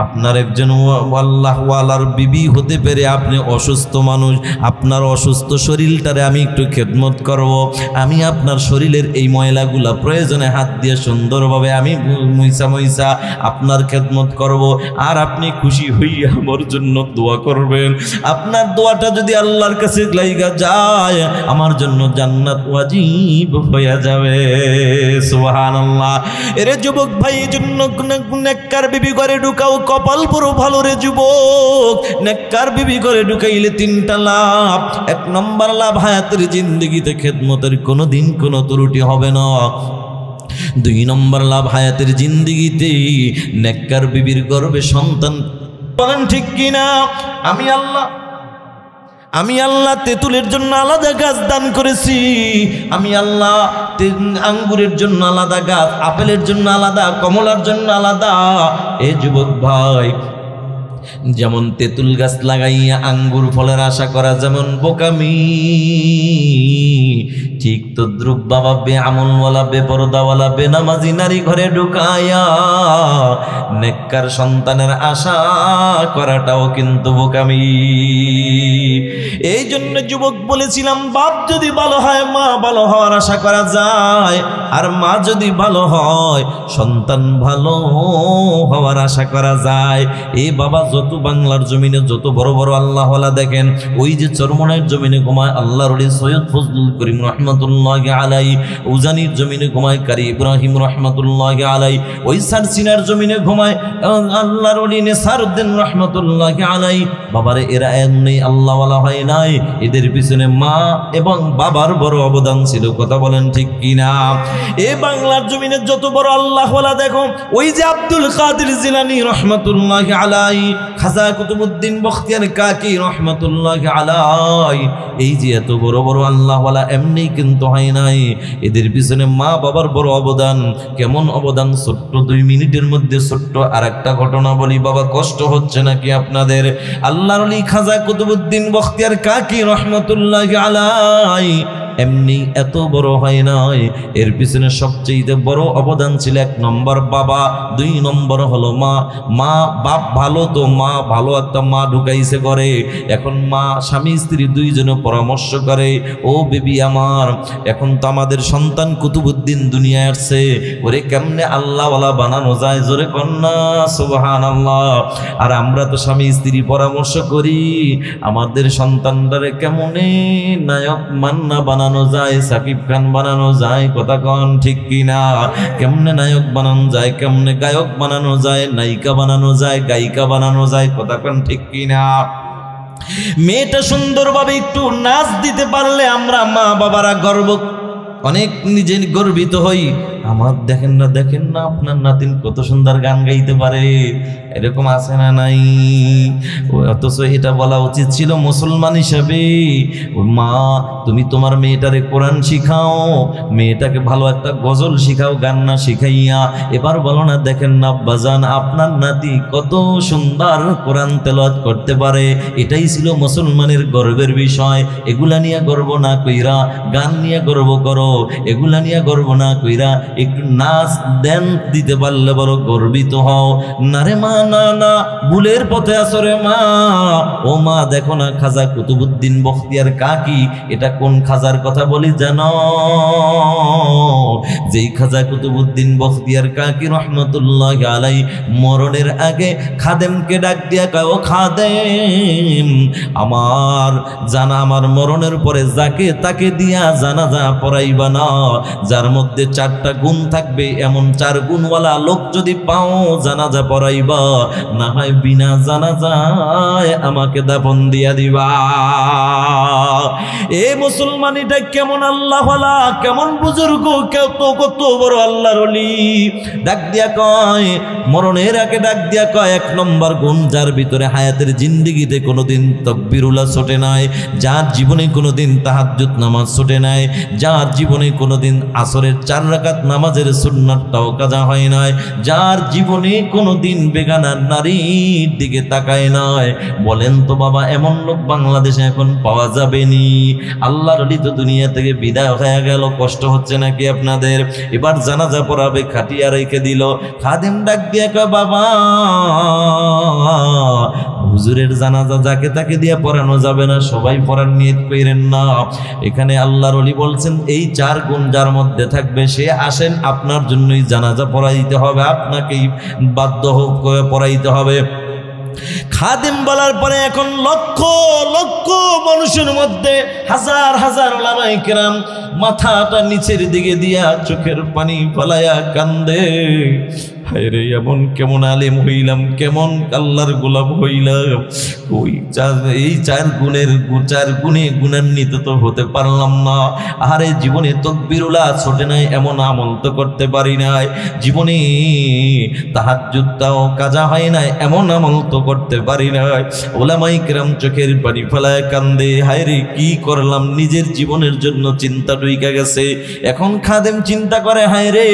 আপনার একজন আল্লাহ ওয়ালার বিবি হতে পেরে আপনি অসুস্থ মানুষ, আপনার অসুস্থ শরীরটারে আমি একটু খেদমত করব। আমি আপনার শরীরের এই ময়লাগুলা প্রয়োজনে হাত দিয়ে সুন্দরভাবে আমি মুইসা আপনার খেদমত করব, আর আপনি খুশি হইয়া আমার জন্য দোয়া করবেন। আপনার দোয়াটা যদি আল্লাহর কাছে লাইগা যায়, আমার জন্য জান্নাত ওয়াজিব হয়ে যাবে। সুবহানাল্লাহ। এরে যুবক ভাই, এই জন্য নেককার বিবি করে ঢুকাও, কপাল পুরো ভালো রে যুবক। নেককার বিবি করে ঢুকাইলে 3টা লাভ। 1 নম্বর লাভ, হায়াতের জিন্দগিতে খেদমতের কোনোদিন কোনো ত্রুটি হবে না। দুই নম্বর লাভ হায়াতের জিন্দিগিতে নেককার বিবির গর্ভে সন্তান। বলেন ঠিক কিনা? আমি আল্লাহ তেঁতুলের জন্য আলাদা গাছ দান করেছি, আমি আল্লাহ আঙ্গুরের জন্য আলাদা গাছ, আপেলের জন্য আলাদা, কমলার জন্য আলাদা। এ যুবক ভাই, যেমন তেঁতুল গাছ লাগাইয়া আঙ্গুর ফলের আশা করা যেমন বোকামি, ঠিক তদ্রুপ বাবা বেআমলওয়ালা, বেপরদাওয়ালা, বেনামাজি নারী ঘরে ঢুকায়া নেককার সন্তানের আশা করাটাও কিন্তু বোকামি। এই জন্য যুবক বলেছিলাম, বাপ যদি ভালো হয় মা ভালো হওয়ার আশা করা যায়, আর মা যদি ভালো হয় সন্তান ভালো হওয়ার আশা করা যায়। এই বাবা যত বাংলার জমিনে যত বড় বড় আল্লাহওয়ালা দেখেন, ওই যে চরমনের জমিনে ঘুমায় আল্লাহর ওলি সৈয়দ ফজলুল করিম রহমতুল্লাহি আলাই, উজানির জমিনে ঘুমায় কারি ইব্রাহিম রহমতুল্লাহি আলাই, ওই সারসিনার জমিনে ঘুমায় আল্লাহর ওলি নেসারউদ্দিন রহমতুল্লাহি আলাই। বাবারে এরা এমনি আল্লাহওয়ালা হয় নাই, এদের পিছনে মা এবং বাবার বড় অবদান ছিল। কথা বলেন ঠিক কিনা? এই বাংলার জমিনে যত বড় আল্লাহওয়ালা দেখো, ওই যে আব্দুল কাদের জিলানী রহমতুল্লাহি আলাই, খাজা কুতুবউদ্দিন বখতিয়ার কাকি রহমতুল্লাহি আলাই, এই যে এত বড় বড় আল্লাহওয়ালা এমনি কিন্তু হয় নাই, এদের পিছনে মা বাবার বড় অবদান। কেমন অবদান? ছোট্ট 2 মিনিটের মধ্যে ছোট্ট আর একটা ঘটনা বলি, বাবা কষ্ট হচ্ছে নাকি আপনাদের? আল্লাহর ওলি খাজা কুতুবউদ্দিন বখতিয়ার কাকি রহমতুল্লাহি আলাই এমনি এত বড় হয় নাই, এর পিছনে সবচেয়ে বড় অবদান ছিল 1 নম্বর বাবা, 2 নম্বর হলো মা। মা বাপ ভালো তো মা ভালো একটা মা ঢুকাইছে করে। এখন মা স্বামী স্ত্রী দুইজনে পরামর্শ করে, ও বেবি আমার, এখন তো আমাদের সন্তান কুতুবউদ্দিন দুনিয়ায় আসছে, ওরে কেমনে আল্লাহওয়ালা বানানো যায়? জোরে কন্যা সুবহানাল্লাহ। আর আমরা তো স্বামী স্ত্রী পরামর্শ করি, আমাদের সন্তানটারে কেমনে নায়ক মান্না বানানো যায়, সাকিব খান বানানো যায়। কথা কন ঠিক কিনা? কেমনে নায়ক বানানো যায়, কেমনে গায়ক বানানো যায়, নায়িকা বানানো যায়, গায়িকা বানানো যায়। কথা কন ঠিক কিনা? মেয়েটা সুন্দরভাবে একটু নাচ দিতে পারলে আমরা মা বাবারা অনেক নিজে গর্বিত হই। আমার দেখেন না আপনার নাতিন কত সুন্দর গান গাইতে পারে, এরকম আছে না নাই? অথচ এটা বলা উচিত ছিল মুসলমান হিসাবে, মা তুমি তোমার মেয়েটারে কোরআন শিখাও, মেয়েটাকে ভালো একটা গজল শিখাও, গান না শিখাইয়া। এবার বলো না, দেখেন না আব্বাজান আপনার নাতি কত সুন্দর কোরআন তেলাওয়াত করতে পারে। এটাই ছিল মুসলমানের গর্বের বিষয়। এগুলা নিয়ে গর্ব না কইরা গান নিয়ে গর্ব করো, এগুলা নিয়ে গর্ব না কইরা একটু নাচ দেন দিতে পারলে বড় গর্বিত হও। না রে মা, না ভুলের পথে আসো রে মা। ও মা দেখো না, খাজা কুতুবউদ্দিন বখতিয়ার কাকি, এটা কোন খাজার কথা বলি জানো? যেই খাজা কুতুবউদ্দিন বখতিয়ার কাকি রহমতুল্লাহি আলাই মরণের আগে খাদেমকে ডাক দিয়া কয়, ও খাদেম, আমার মরণের পরে যাকে তাকে দিয়া জানাজা পড়াইবা না, যার মধ্যে 4টা গুণ থাকবে এমন 4 গুণওয়ালা লোক যদি পাও জানাজা পড়াইবা, না হয় বিনা জানাজায় আমাকে দাফন দিয়া দিবা। এ মুসলমান, এটা কেমন আল্লাহওয়ালা, কেমন বুজুর্গ, কত বড় আল্লাহর ওলি। ডাক দিয়া কয়, মরণের আগে ডাক দিয়া কয়, 1 নম্বর গুণ, যার ভিতরে হায়াতের জিন্দিগিতে কোনোদিন তাকবীরুল্লাহ ছোটে নাই, যার জীবনে কোনোদিন তাহাজ্জুদ নামাজ ছোটে নাই, যার জীবনে কোনোদিন আসরের 4 রাকাত নামাজের সুন্নাতটাও কাজা হয় নাই, যার জীবনে কোনোদিন বেগানা নারীর দিকে তাকায় নাই। বলেন তো বাবা, এমন লোক বাংলাদেশে এখন পাওয়া যাবে নি? আল্লাহর ওলি তো দুনিয়া থেকে বিদায় হয়ে গেল, কষ্ট হচ্ছে নাকি আপনাদের? এবার জানাজা পড়াবে, খাটিয়া রেখে দিল। খাদেম ডাক দিয়ে কয়, বাবা হুজুরের জানাজা যাকে তাকে দিয়ে পড়ানো যাবে না, সবাই পড়ার নিয়ত করেন না। এখানে আল্লাহর ওলি বলছেন, এই 4 গুণ যার মধ্যে থাকবে সে আসেন, আপনার জন্যই জানাজা পড়াইতে হবে, আপনাকেই বাধ্য করে পড়াইতে হবে। খাদেম বলার পরে এখন লক্ষ লক্ষ মানুষের মধ্যে হাজার ওলামায়ে কেরাম মাথাটা নিচের দিকে দিয়া চোখের পানি ফলাইয়া কান্দে। হায় রে এমন কেমন আলেম হইলাম, কেমন আল্লাহর গোলাম হইলাম, ওই এই চার গুণে গুণান্বিত তো হতে পারলাম না। আরে জীবনে তাকবীরুল্লাহ ছোটে নাই এমন আমল তো করতে পারি নাই, জীবনে তাহাজ্জুদটাও কাজা হয় নাই এমন আমল তো করতে পারি নাই। ওলামায়ে কেরাম চোখের পানি ফেলায় কান্দে, হায় রে কি করলাম, নিজের জীবনের জন্য চিন্তা ঢুইকা গেছে। এখন খাদেম চিন্তা করে, হায় রে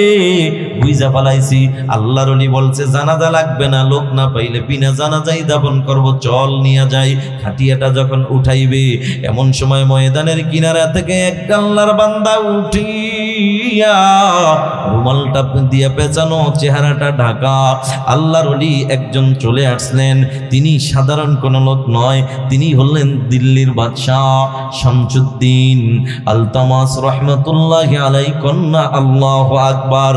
বুঝা পালাইছি, আল্লাহর ওলি বলছে জানাজা লাগবে না, লোক না পাইলে বিনা জানাজাই দাফন করব, চল নিয়ে যাই। খাটিয়াটা যখন উঠাইবে এমন সময় ময়দানের কিনারা থেকে এক আল্লাহর বান্দা উঠিয়া রুমালটা দিয়ে পেঁচানো, চেহারাটা ঢাকা আল্লাহর ওলি একজন চলে আসলেন। তিনি সাধারণ কোন লোক নয়, তিনি হলেন দিল্লির বাদশাহ শামসুদ্দিন আলতামাস রহমতুল্লাহি আলাইহি কন্যা। আল্লাহু আকবার।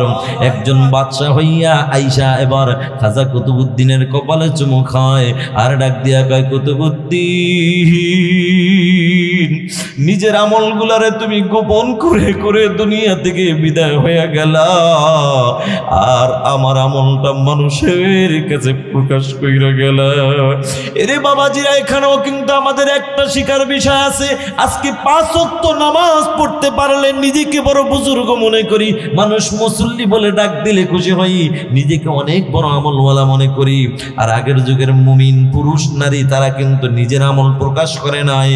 একজন বাদশাহ হইয়া আইসা এবার খাজা কুতুবউদ্দিনের কপালে চুমু খায় আর ডাক দিয়া কয়, কুতুবউদ্দিন নিজের আমলগুলারে তুমি গোপন করে করে দুনিয়া থেকে বিদায় হয়ে গেলা, আর আমার আমলটা মানুষের কাছে প্রকাশ কইরা গেলা। এরে বাবাজিরা, এখানেও কিন্তু আমাদের একটা শিকার বিষয় আছে। আজকে 5 ওয়াক্ত নামাজ পড়তে পারলে নিজেকে বড় বুজুর্গ মনে করি, মানুষ মুসল্লি বলে ডাক দিলে খুশি হই, নিজেকে অনেক বড় আমলওয়ালা মনে করি। আর আগের যুগের মুমিন পুরুষ নারী তারা কিন্তু নিজের আমল প্রকাশ করে নাই,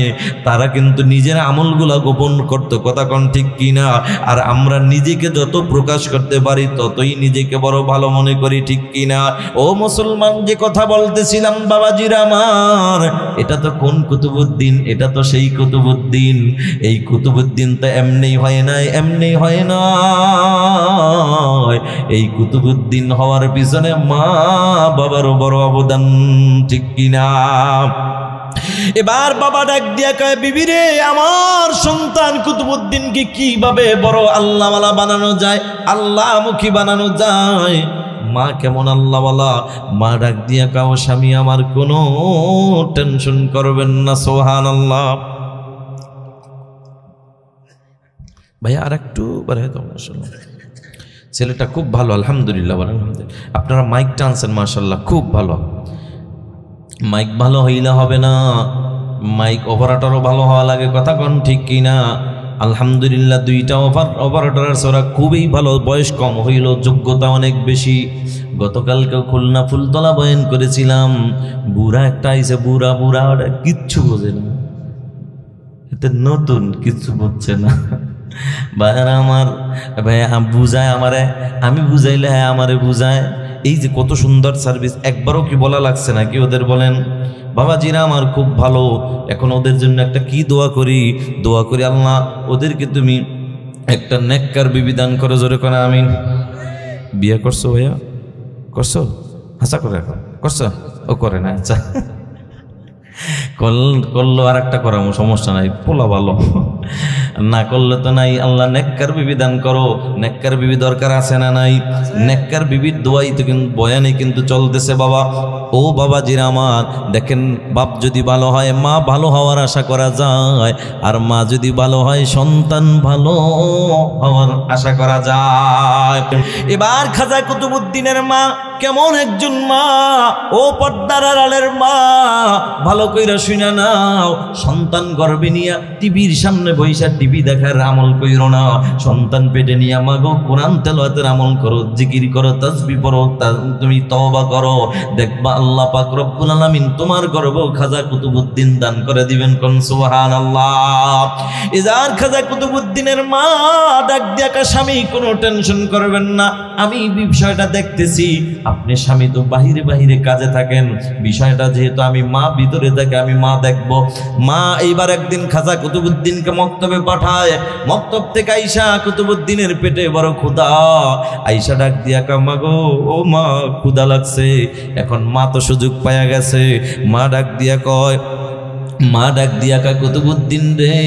তারা কিন্তু নিজের আমলগুলা গোপন করতো। কথা কোন ঠিক কিনা? আর আমরা নিজেকে যত প্রকাশ করতে পারি ততই নিজেকে বড় ভালো মনে করি, ঠিক কিনা? ও মুসলমান, যে কথা বলতেছিলাম বাবাজিরা আমার, এটা তো কোন কুতুবউদ্দিন? এটা তো সেই কুতুবউদ্দিন। এই কুতুবউদ্দিন তো এমনি হয় নাই, এমনি হয় না। এই কুতুবউদ্দিন হওয়ার পিছনে মা বাবারও বড় অবদান, ঠিক কিনা? এবার বাবা ডাক দিয়া কয়, বিবি রে, আমার সন্তান কুতুবউদ্দিনকে কিভাবে বড় আল্লাহওয়ালা বানানো যায়, আল্লাহমুখী বানানো যায়? মা কেমন আল্লাহওয়ালা? মা ডাক দিয়া কাও, স্বামী আমার কোনো টেনশন করবেন না। সুবহানাল্লাহ। ভাইয়া আর একটু বাড়াই দাও। মাশাআল্লাহ, ছেলেটা খুব ভালো, আলহামদুলিল্লাহ। আপনারা মাইক টানছেন, মাশাআল্লাহ, খুব ভালো। মাইক ভালো হইলে হবে না, মাইক অপারেটরও ভালো হওয়া লাগে। কথা কোন ঠিক কিনা? আলহামদুলিল্লাহ, 2টা অপারেটর আছে, ওরা খুবই ভালো, বয়স কম হইল, যোগ্যতা অনেক বেশি। গতকালকে খুলনা ফুলতলা বয়ান করেছিলাম, বুড়া একটা আইসে, বুড়া ওটা কিচ্ছু বোঝে না, এটা নতুন, কিচ্ছু বুঝছে না। ভাইয়ারা আমার, ভাইয়া বুঝায় আমারে, আমি বুঝাইলে হ্যাঁ আমারে বুঝায়। এই যে কত সুন্দর সার্ভিস, একবারও কি বলা লাগছে নাকি ওদের? বলেন বাবাজিরা আমার, খুব ভালো। এখন ওদের জন্য একটা কি দোয়া করি, দোয়া করি আল্লাহ ওদেরকে তুমি একটা নেককার বিবি দান করো। জোরে করে আমিন। বিয়ে করছো ভাইয়া? করছো? হাসা করে করছো? ও করে না, আচ্ছা করলো আর একটা করামো, সমস্যা নাই, পোলা ভালো। না করলে তো নাই। আল্লাহ নেককার বিবি দান করো। নেককার বিবি দরকার আছে না নাই? নেককার বিবির দোয়াই তো কিন্তু বয়ানে কিন্তু চলতেছে বাবা। ও বাবাজিরা আমার, দেখেন, বাপ যদি ভালো হয় মা ভালো হওয়ার আশা করা যায়, আর মা যদি ভালো হয় সন্তান ভালো হওয়ার আশা করা যায়। এবার খাজা কুতুবউদ্দিনের মা কেমন একজন মা, ও পর্দার আড়ালের মা, ভালো কইরা শুনে নাও। সন্তান গর্ভে নিয়া টিভির সামনে বইসা টিভি দেখার আমল কইরো না। সন্তান পেটে নিয়া মাগো কোরআন তেলাওয়াতের আমল করো, জিকির করো, তাসবিহ পড়ো, তুমি তওবা করো, দেখবা আল্লাহ পাক রব্বুল আলামিন তোমার গর্ভে খাজা কুতুবউদ্দিন দান করে দিবেন। কোন সুবহানাল্লাহ। এজার খাজা কুতুবউদ্দিনের মা ডাক দিয়া কা, স্বামী কোনো টেনশন করবেন না, আমি বিষয়টা দেখতেছি। আপনি স্বামী তো বাহিরে বাহিরে কাজে থাকেন, বিষয়টা যেহেতু আমি মা ভিতরে থাকে, আমি মা দেখব। মা এইবার একদিন খাজা কুতুবউদ্দিনকে মক্তবে পাঠায়। মক্তব থেকে আইসা কুতুবউদ্দিনের পেটে বড় ক্ষুধা। আইসা ডাক দিয়া কা, মা গো, ও মা ক্ষুধা লাগছে। এখন মা তো সুযোগ পায়া গেছে। মা ডাক দিয়া কয়, মা ডাক দিয়া কয় কুতুবুদ্দিন রে,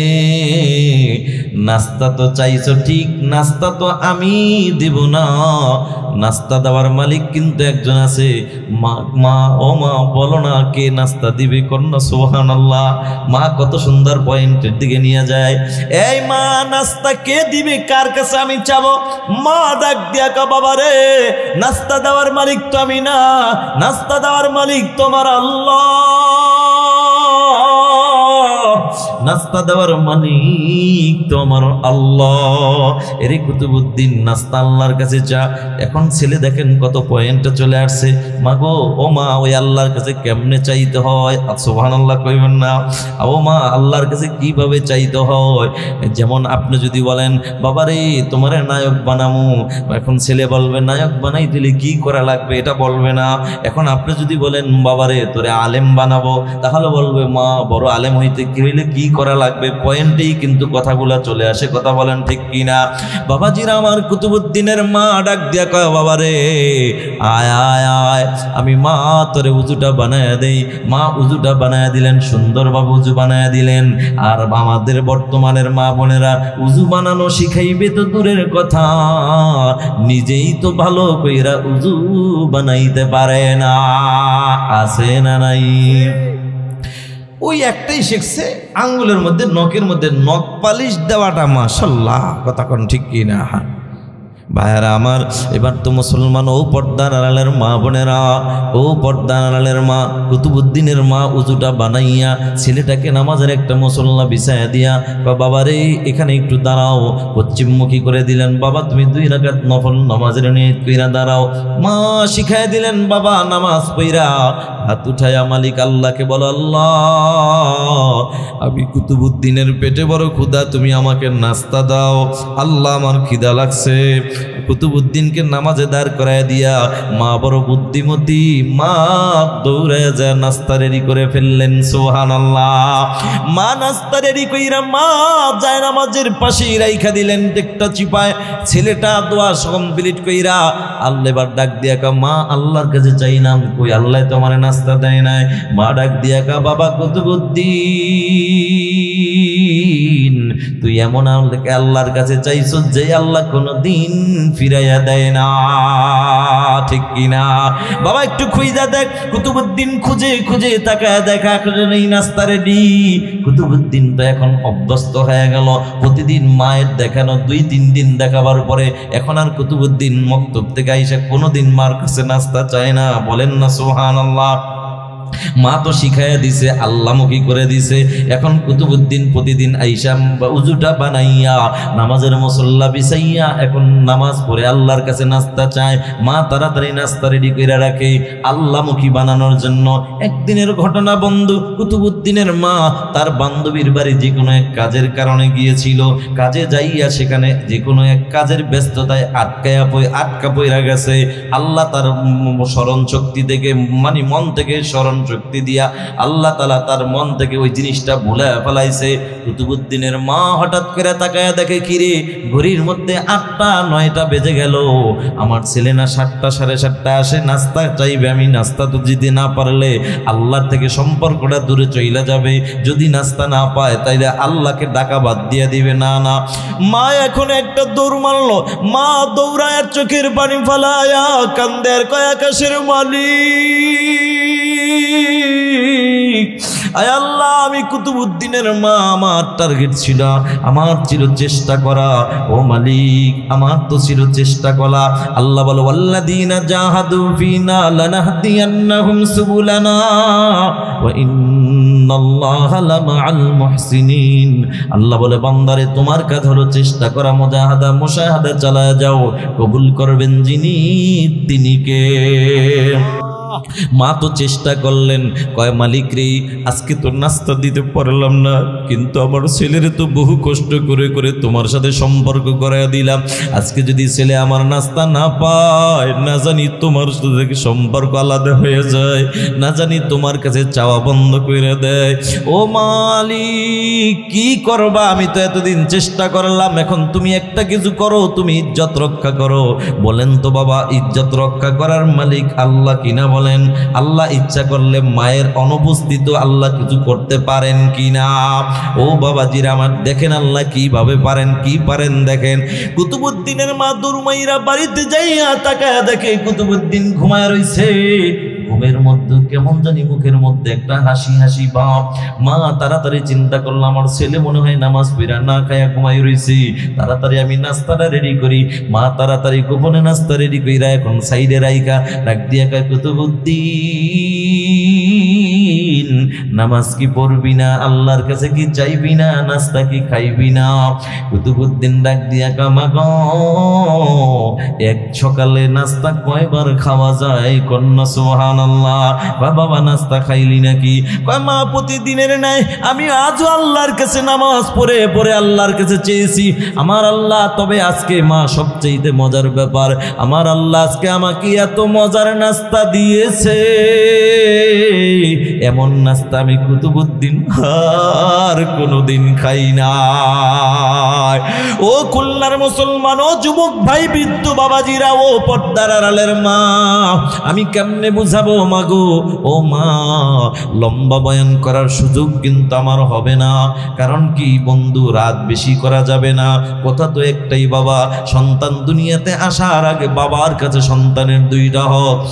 নাস্তা তো চাইছো ঠিক, নাস্তা তো আমি দেব না, নাস্তা দেওয়ার মালিক কিন্তু একজন আছে। মা ও মা বলো না কে নাস্তা দিবে, কন্যা সুবহানাল্লাহ। মা কত সুন্দর পয়েন্টের দিকে নিয়ে যায়। এই মা নাস্তা কে দিবে, কার কাছে আমি চাবো? মা ডাক দিয়া কয় বাবা রে, নাস্তা দেওয়ার মালিক তো আমি না, নাস্তা দেওয়ার মালিক তোমার আল্লাহ, নাস্তা দেওয়ার মালিক তোমার আল্লাহ। এরে কুতুবুদ্দিন নাস্তা আল্লাহর কাছে চা। এখন ছেলে দেখেন কত পয়েন্টে চলে আসছে। মা গো, ও মা ওই আল্লাহর কাছে কেমনে চাইতে হয়? সুবহানাল্লাহ কইবেন না। ও মা আল্লাহর কাছে কিভাবে চাইতে হয়? যেমন আপনি যদি বলেন বাবা রে তোমারে নায়ক বানামু, এখন ছেলে বলবে নায়ক বানাই দিলে কি করা লাগবে এটা বলবে না। এখন আপনি যদি বলেন বাবা রে তোরে আলেম বানাবো, তাহলে বলবে মা বড় আলেম হইতে কি হইলে কি করা লাগবে। পয়েন্টেই কিন্তু কথাগুলা চলে আসে, কথা বলেন ঠিক কিনা? বাবাজিরা আমার, কুতুবুদ্দিনের মা ডাক দিয়া কয় বাবা রে আয় আয় আয়, আমি মা তোরে উজুটা বানায়া দেই। মা উজুটা বানায়া দিলেন, সুন্দরভাবে উজু বানায়া দিলেন। আর আমাদের বর্তমানের মা বোনেরা উজু বানানো শিখাইবে তো দূরের কথা, নিজেই তো ভালো কইরা উজু বানাইতে পারে না। আছে না নাই? ওই একটাই শিখছে, আঙ্গুলের মধ্যে নখের মধ্যে নখ পালিশ দেওয়াটা। মাশাআল্লাহ, কথা কোন ঠিক কি না? ভাইয়ারা আমার, এবার তো মুসলমান ও পর্দার আড়ালের মা বোনেরা, ও পর্দার আড়ালের মা, কুতুবুদ্দিনের মা উজুটা বানাইয়া ছেলেটাকে নামাজের একটা মুসল্লা বিছায়া দিয়া বাবা রে এখানে একটু দাঁড়াও, পশ্চিমমুখী করে দিলেন। বাবা তুমি 2 রাকাত নফল নামাজের নিয়ত কইরা দাঁড়াও। মা শিখায় দিলেন বাবা নামাজ পইরা হাত উঠায়া মালিক আল্লাহকে বলো, আল্লাহ আমি কুতুবুদ্দিনের পেটে বড় ক্ষুধা, তুমি আমাকে নাস্তা দাও। আল্লাহ আমার খিদা লাগছে। কুতুবুদ্দিনকে নামাজে দাঁড় করায় দিয়া মা বড় বুদ্ধিমতী, মা দৌড়ায় যায় নাস্তা রেডি করে ফেললেন। সুবহানাল্লাহ। মা নাস্তা রেডি কইরা মা যায় নামাজের পাশেই রাইখা দিলেন একটা চিপায়। ছেলেটা দোয়া কমপ্লিট কইরা আল্লাহ এবার ডাক দিয়া কা মা আল্লাহর কাছে চাই না, কই আল্লাহ তো আমার নাস্তা দেয় নাই। মা ডাক দিয়া কা বাবা কুতুবুদ্দিন তুই এমন আল্লাহর কাছে চাইছো যে আল্লাহ কোনদিন ফিরাইয়া দেয় না, ঠিক কিনা? বাবা একটু খুঁজা দেখ। কুতুবুদ্দিন খুঁজে খুঁজে তাকায় দেখা নেই নাস্তা রেডি। কুতুবুদ্দিন তো এখন অভ্যস্ত হয়ে গেল, প্রতিদিন মায়ের দেখানো 2-3 দিন দেখাবার পরে এখন আর কুতুবুদ্দিন মক্তব থেকে আইসা কোনোদিন মার কাছে নাস্তা চায় না। বলেন না সুবহানাল্লাহ। মা তো শিখাইয়া দিছে, আল্লাহমুখী করে দিছে। এখন কুতুবুদ্দিন প্রতিদিন আইসা উজুটা বানাইয়া নামাজের মুসল্লা বিছাইয়া এখন নামাজ পড়ে আল্লাহর কাছে নাস্তা চায়। মা তাড়াতাড়ি নাস্তা রেডি করে রাখে আল্লাহমুখী বানানোর জন্য। একদিনের ঘটনা বন্ধু, কুতুবুদ্দিনের মা তার বান্ধবীর বাড়ি যে কোনো এক কাজের কারণে গিয়েছিল। কাজে যাইয়া সেখানে যে কোনো এক কাজের ব্যস্ততায় আটকা পইরা গেছে। আল্লাহ তার স্মরণ শক্তি থেকে মানে মন থেকে স্মরণ শক্তি দিয়া আল্লাহ তাআলা তার মন থেকে ওই জিনিসটা ভুলে ফেলাইছে। কুতুবুদ্দিনের মা হঠাৎ করে তাকায়া দেখে কিরে ঘড়ির মধ্যে 8টা-9টা বেজে গেল, আমার ছেলে না 7টা 7:30 আসে নাস্তা চাইবে। আমি নাস্তা তো দিতে না পারলে আল্লাহর থেকে সম্পর্কটা দূরে চলে যাবে। যদি নাস্তা না পায় তাইলে আল্লাহকে ডাকা বাদ দিয়ে দিবে। না না, মা এখন একটা দৌড় মারলো। মা দৌড়ায় চোখের পানি ফেলায়া কান্দের কয় আকাশের মালিক, আয় আল্লাহ আমি কুতুবুদ্দিনের মা, আমার টার্গেট ছিল, আমার ছিল চেষ্টা করা। ও মালিক আমার তো ছিল চেষ্টা করা। আল্লাহ বলো ওয়াল্লাযীনা জাহাদু ফিনা লানাহদিয়ান্নাহুম সুবুলানা ওয়া ইন্নাল্লাহা লামাআল মুহসিনিন। আল্লাহ বলে বান্দারে তোমার কাজ হলো চেষ্টা করা, মুশাহাদা চালায়া যাও, কবুল করবেন যিনি তিনি কে। মা তো চেষ্টা করলেন, কয় মালিক রে আজকে তো নাস্তা দিতে পারলাম না, কিন্তু আমার ছেলের তো বহু কষ্ট করে করে তোমার সাথে সম্পর্ক করাইয়া দিলাম। আজকে যদি ছেলে আমার নাস্তা না পায়, না জানি তোমার সাথে সম্পর্ক আলাদা হয়ে যায়, না জানি তোমার কাছে চাওয়া বন্ধ করে দেয়। ও মালিক কি করবা? আমি তো এতদিন চেষ্টা করলাম, এখন তুমি একটা কিছু করো, তুমি ইজ্জত রক্ষা করো। বলেন তো বাবা, ইজ্জত রক্ষা করার মালিক আল্লাহ কিনা? বলেন আল্লাহ ইচ্ছা করলে মায়ের অনুপস্থিত আল্লাহ কিছু করতে পারে। পারেন কিনা। ও বাবাজিরা আমার, দেখেন আল্লাহ কিভাবে পারেন, কি পারেন দেখেন। কুতুবুদ্দিনের মা দুরমাইরা বাড়িতে যাইয়া তাকায়া দেখে কুতুবুদ্দিন ঘুমায় রইছে। ঘুমের মধ্যে কেমন জানি মুখের মধ্যে একটা হাসি হাসি ভাব। মা তাড়াতাড়ি চিন্তা করলো আমার ছেলে মনে হয় নামাজ পড়া না খায়া ঘুমাই রইছে, তাড়াতাড়ি আমি নাস্তাটা রেডি করি। মা তাড়াতাড়ি গোপনে নাস্তা রেডি কইরা এখন সাইডে রাইখা ডাক দিয়া কয় কুতুবুদ্দিন নামাজ কি পড়বি না, আল্লাহর কাছে কি চাইবি না, নাস্তা কি খাইবি না? কুতুবুদ্দিন ডাক দিয়া কামা গো, এক সকালে নাস্তা কয়বার খাওয়া যায়? কন্যা সুবহানাল্লাহ। বাবা নাস্তা খাইলি নাকি? কয় মা প্রতিদিনের নাই আমি আজও আল্লাহর কাছে নামাজ পড়ে পড়ে আল্লাহর কাছে চেয়েছি আমার আল্লাহ, তবে আজকে মা সবচেয়ে মজার ব্যাপার, আমার আল্লাহ আজকে আমাকে এত মজার নাস্তা দিয়েছে, এমন নাস্তা আমি কুতুবুদ্দিন আর কোনোদিন খাই না। ও খুলনার মুসলমান, ও যুবক ভাই, বৃদ্ধ বাবাজিরা, ও পর্দার আড়ালের মা, আমি কেমনে বুঝাবো মাগো? ও মা, লম্বা বয়ান করার সুযোগ কিন্তু আমার হবে না, কারণ কি বন্ধু রাত বেশি করা যাবে না। কথা তো একটাই বাবা, সন্তান দুনিয়াতে আসার আগে বাবার কাছে সন্তানের দুইটা হক।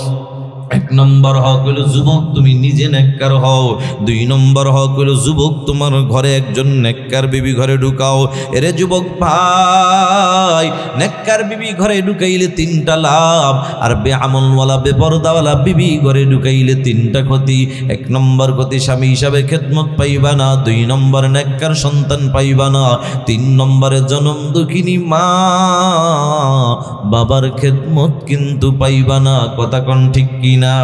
এক নম্বর হক হলো যুবক তুমি নিজে নেককার হও, দুই নম্বর হক হলো যুবক তোমার ঘরে একজন নেককার বিবি ঘরে ঢুকাও। এরে যুবক ভাই, নেককার বিবি ঘরে ঢুকাইলে তিনটা লাভ, আর বেআমলওয়ালা বেপরদাওয়ালা বিবি ঘরে ঢুকাইলে তিনটা ক্ষতি। এক নম্বর ক্ষতি স্বামী হিসাবে খেদমত পাইবা না, দুই নম্বর নেককার সন্তান পাইবা না, তিন নম্বরে জনম দুঃখিনী মা বাবার খেদমত কিন্তু পাইবা না। কথা কোন ঠিক কি না?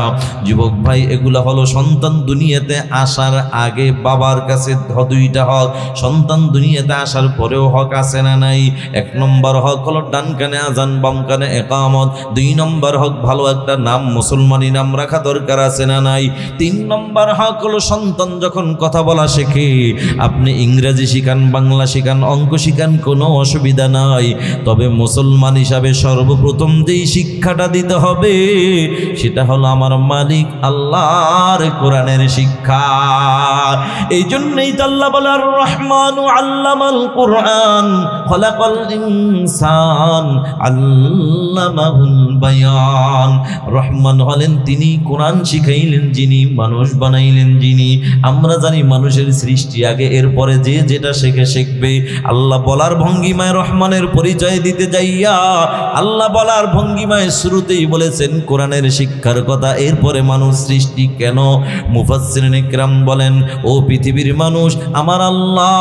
যুবক ভাই, এগুলা হলো সন্তান দুনিয়াতে আসার আগে বাবার কাছে দুইটা হক, সন্তান দুনিয়াতে আসার পরেও হক আছে না নাই? এক নম্বর হক হলো ডান কানে আজান বাম কানে একামত, দুই নম্বর হক ভালো একটা নাম মুসলমানি নাম রাখা দরকার আছে না নাই? তিন নম্বর হক হলো সন্তান যখন কথা বলা শেখে, আপনি ইংরেজি শিখান, বাংলা শিখান, অঙ্ক শিখান, কোনো অসুবিধা নাই, তবে মুসলমান হিসাবে সর্বপ্রথম যেই শিক্ষাটা দিতে হবে সেটা হলো আমার মালিক আল্লাহর কোরআনের শিক্ষা। এই জন্যই তো আল্লাহ বলে আর রহমানু আল্লামাল কোরআন খলাকাল ইনসান আল্লামাহুল বায়ান। রহমান হলেন তিনি, কোরআন শিখাইলেন যিনি, মানুষ বানাইলেন যিনি। আমরা জানি মানুষের সৃষ্টি আগে, এরপরে যে যেটা শেখে শিখবে। আল্লাহ বলার ভঙ্গিমায় রহমানের পরিচয় দিতে যাইয়া আল্লাহ বলার ভঙ্গিমায় শুরুতেই বলেছেন কোরআনের শিক্ষার কথা, এরপরে মানুষ সৃষ্টি কেন? মুফাসসিরিন ইকরাম বলেন, ও পৃথিবীর মানুষ, আমার আল্লাহ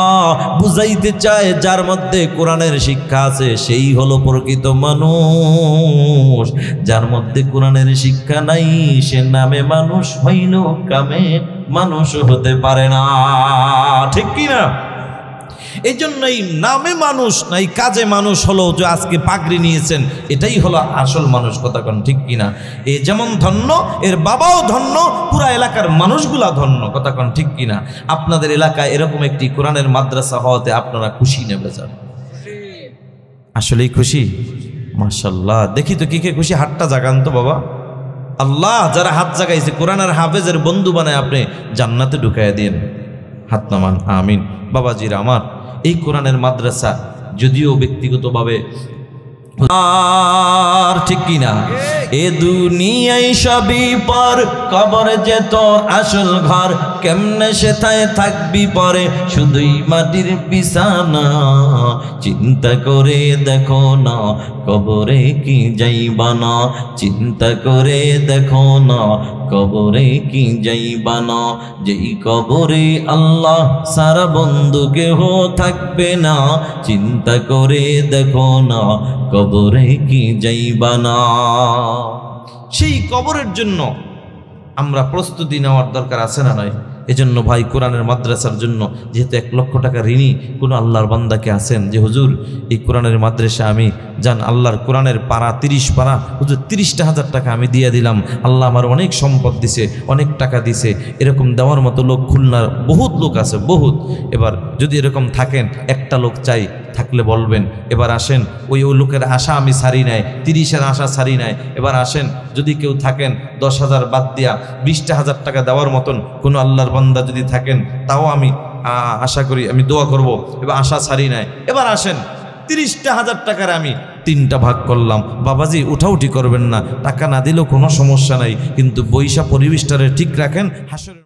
বুঝাইতে চায় যার মধ্যে কোরআনের শিক্ষা আছে সেই হলো প্রকৃত মানুষ, যার মধ্যে কোরআনের শিক্ষা নাই সে নামে মানুষ হইল কামে মানুষ হতে পারে না। ঠিক কি না? এই জন্যই নামে মানুষ নাই কাজে মানুষ হলো যে আজকে পাগড়ি নিয়েছেন, এটাই হলো আসল মানুষ। কথা কোন ঠিক কিনা? এ যেমন ধন্য, এর বাবাও ধন্য, পুরা এলাকার মানুষগুলা ধন্য। কথা কোন ঠিক কিনা? আপনাদের এলাকায় এরকম একটি কোরআনের মাদ্রাসা হওয়াতে আপনারা খুশি নেবে যান? আসলেই খুশি? মাশাআল্লাহ। দেখি তো কি কে খুশি, হাতটা জাগান তো বাবা। আল্লাহ যারা হাত জাগাইছে কোরআনের হাফেজের বন্ধু বানায় আপনি জান্নাতে ঢুকাইয়া দিন, হাত নামান। আমিন। বাবাজিরা আমার, এই কোরআনের মাদ্রাসা যদিও ব্যক্তিগতভাবে আর ঠিক কিনা, এ দুনিয়ায় সবই পর, কবর যে তোর আসল ঘর, কেমনে সেথায় থাকবি পরে, শুধুই মাটির বিছানা। চিন্তা করে দেখো না কবরে কি যাইবা না, চিন্তা করে দেখো না কবরে কি যাইবা না, যেই কবরে আল্লাহ সারা বন্ধু কেহ থাকবে না, চিন্তা করে দেখো না কবরে কি যাইবা না। সেই কবরের জন্য আমরা প্রস্তুতি নেওয়ার দরকার আছে না নয়? এজন্য ভাই কোরআনের মাদ্রাসার জন্য যেহেতু 1 লক্ষ টাকা ঋণী কোনো আল্লাহর বান্দাকে আছেন যে হুজুর এই কোরআনের মাদ্রাসা আমি জান আল্লাহর কোরআনের পারা 30 পারা হুজুর 30,000 টাকা আমি দিয়ে দিলাম, আল্লাহ আমার অনেক সম্পদ দিছে, অনেক টাকা দিছে, এরকম দেওয়ার মতো লোক খুলনার বহুত লোক আছে, বহুত। এবার যদি এরকম থাকেন, একটা লোক চাই থাকলে বলবেন। এবার আসেন, ওই লোকের আশা আমি ছাড়ি নাই, 30-এর আশা ছাড়ি নাই। এবার আসেন, যদি কেউ থাকেন 10,000 বাদ দিয়া 20,000 টাকা দেওয়ার মতন কোনো আল্লাহর বান্দা যদি থাকেন, তাও আমি আশা করি, আমি দোয়া করব। এবার আশা ছাড়ি নাই। এবার আসেন, 30,000 টাকার আমি 3টা ভাগ করলাম। বাবাজি উঠাউঠি করবেন না, টাকা না দিলেও কোনো সমস্যা নাই, কিন্তু বৈশা পরিবেশটারে ঠিক রাখেন। হাসরের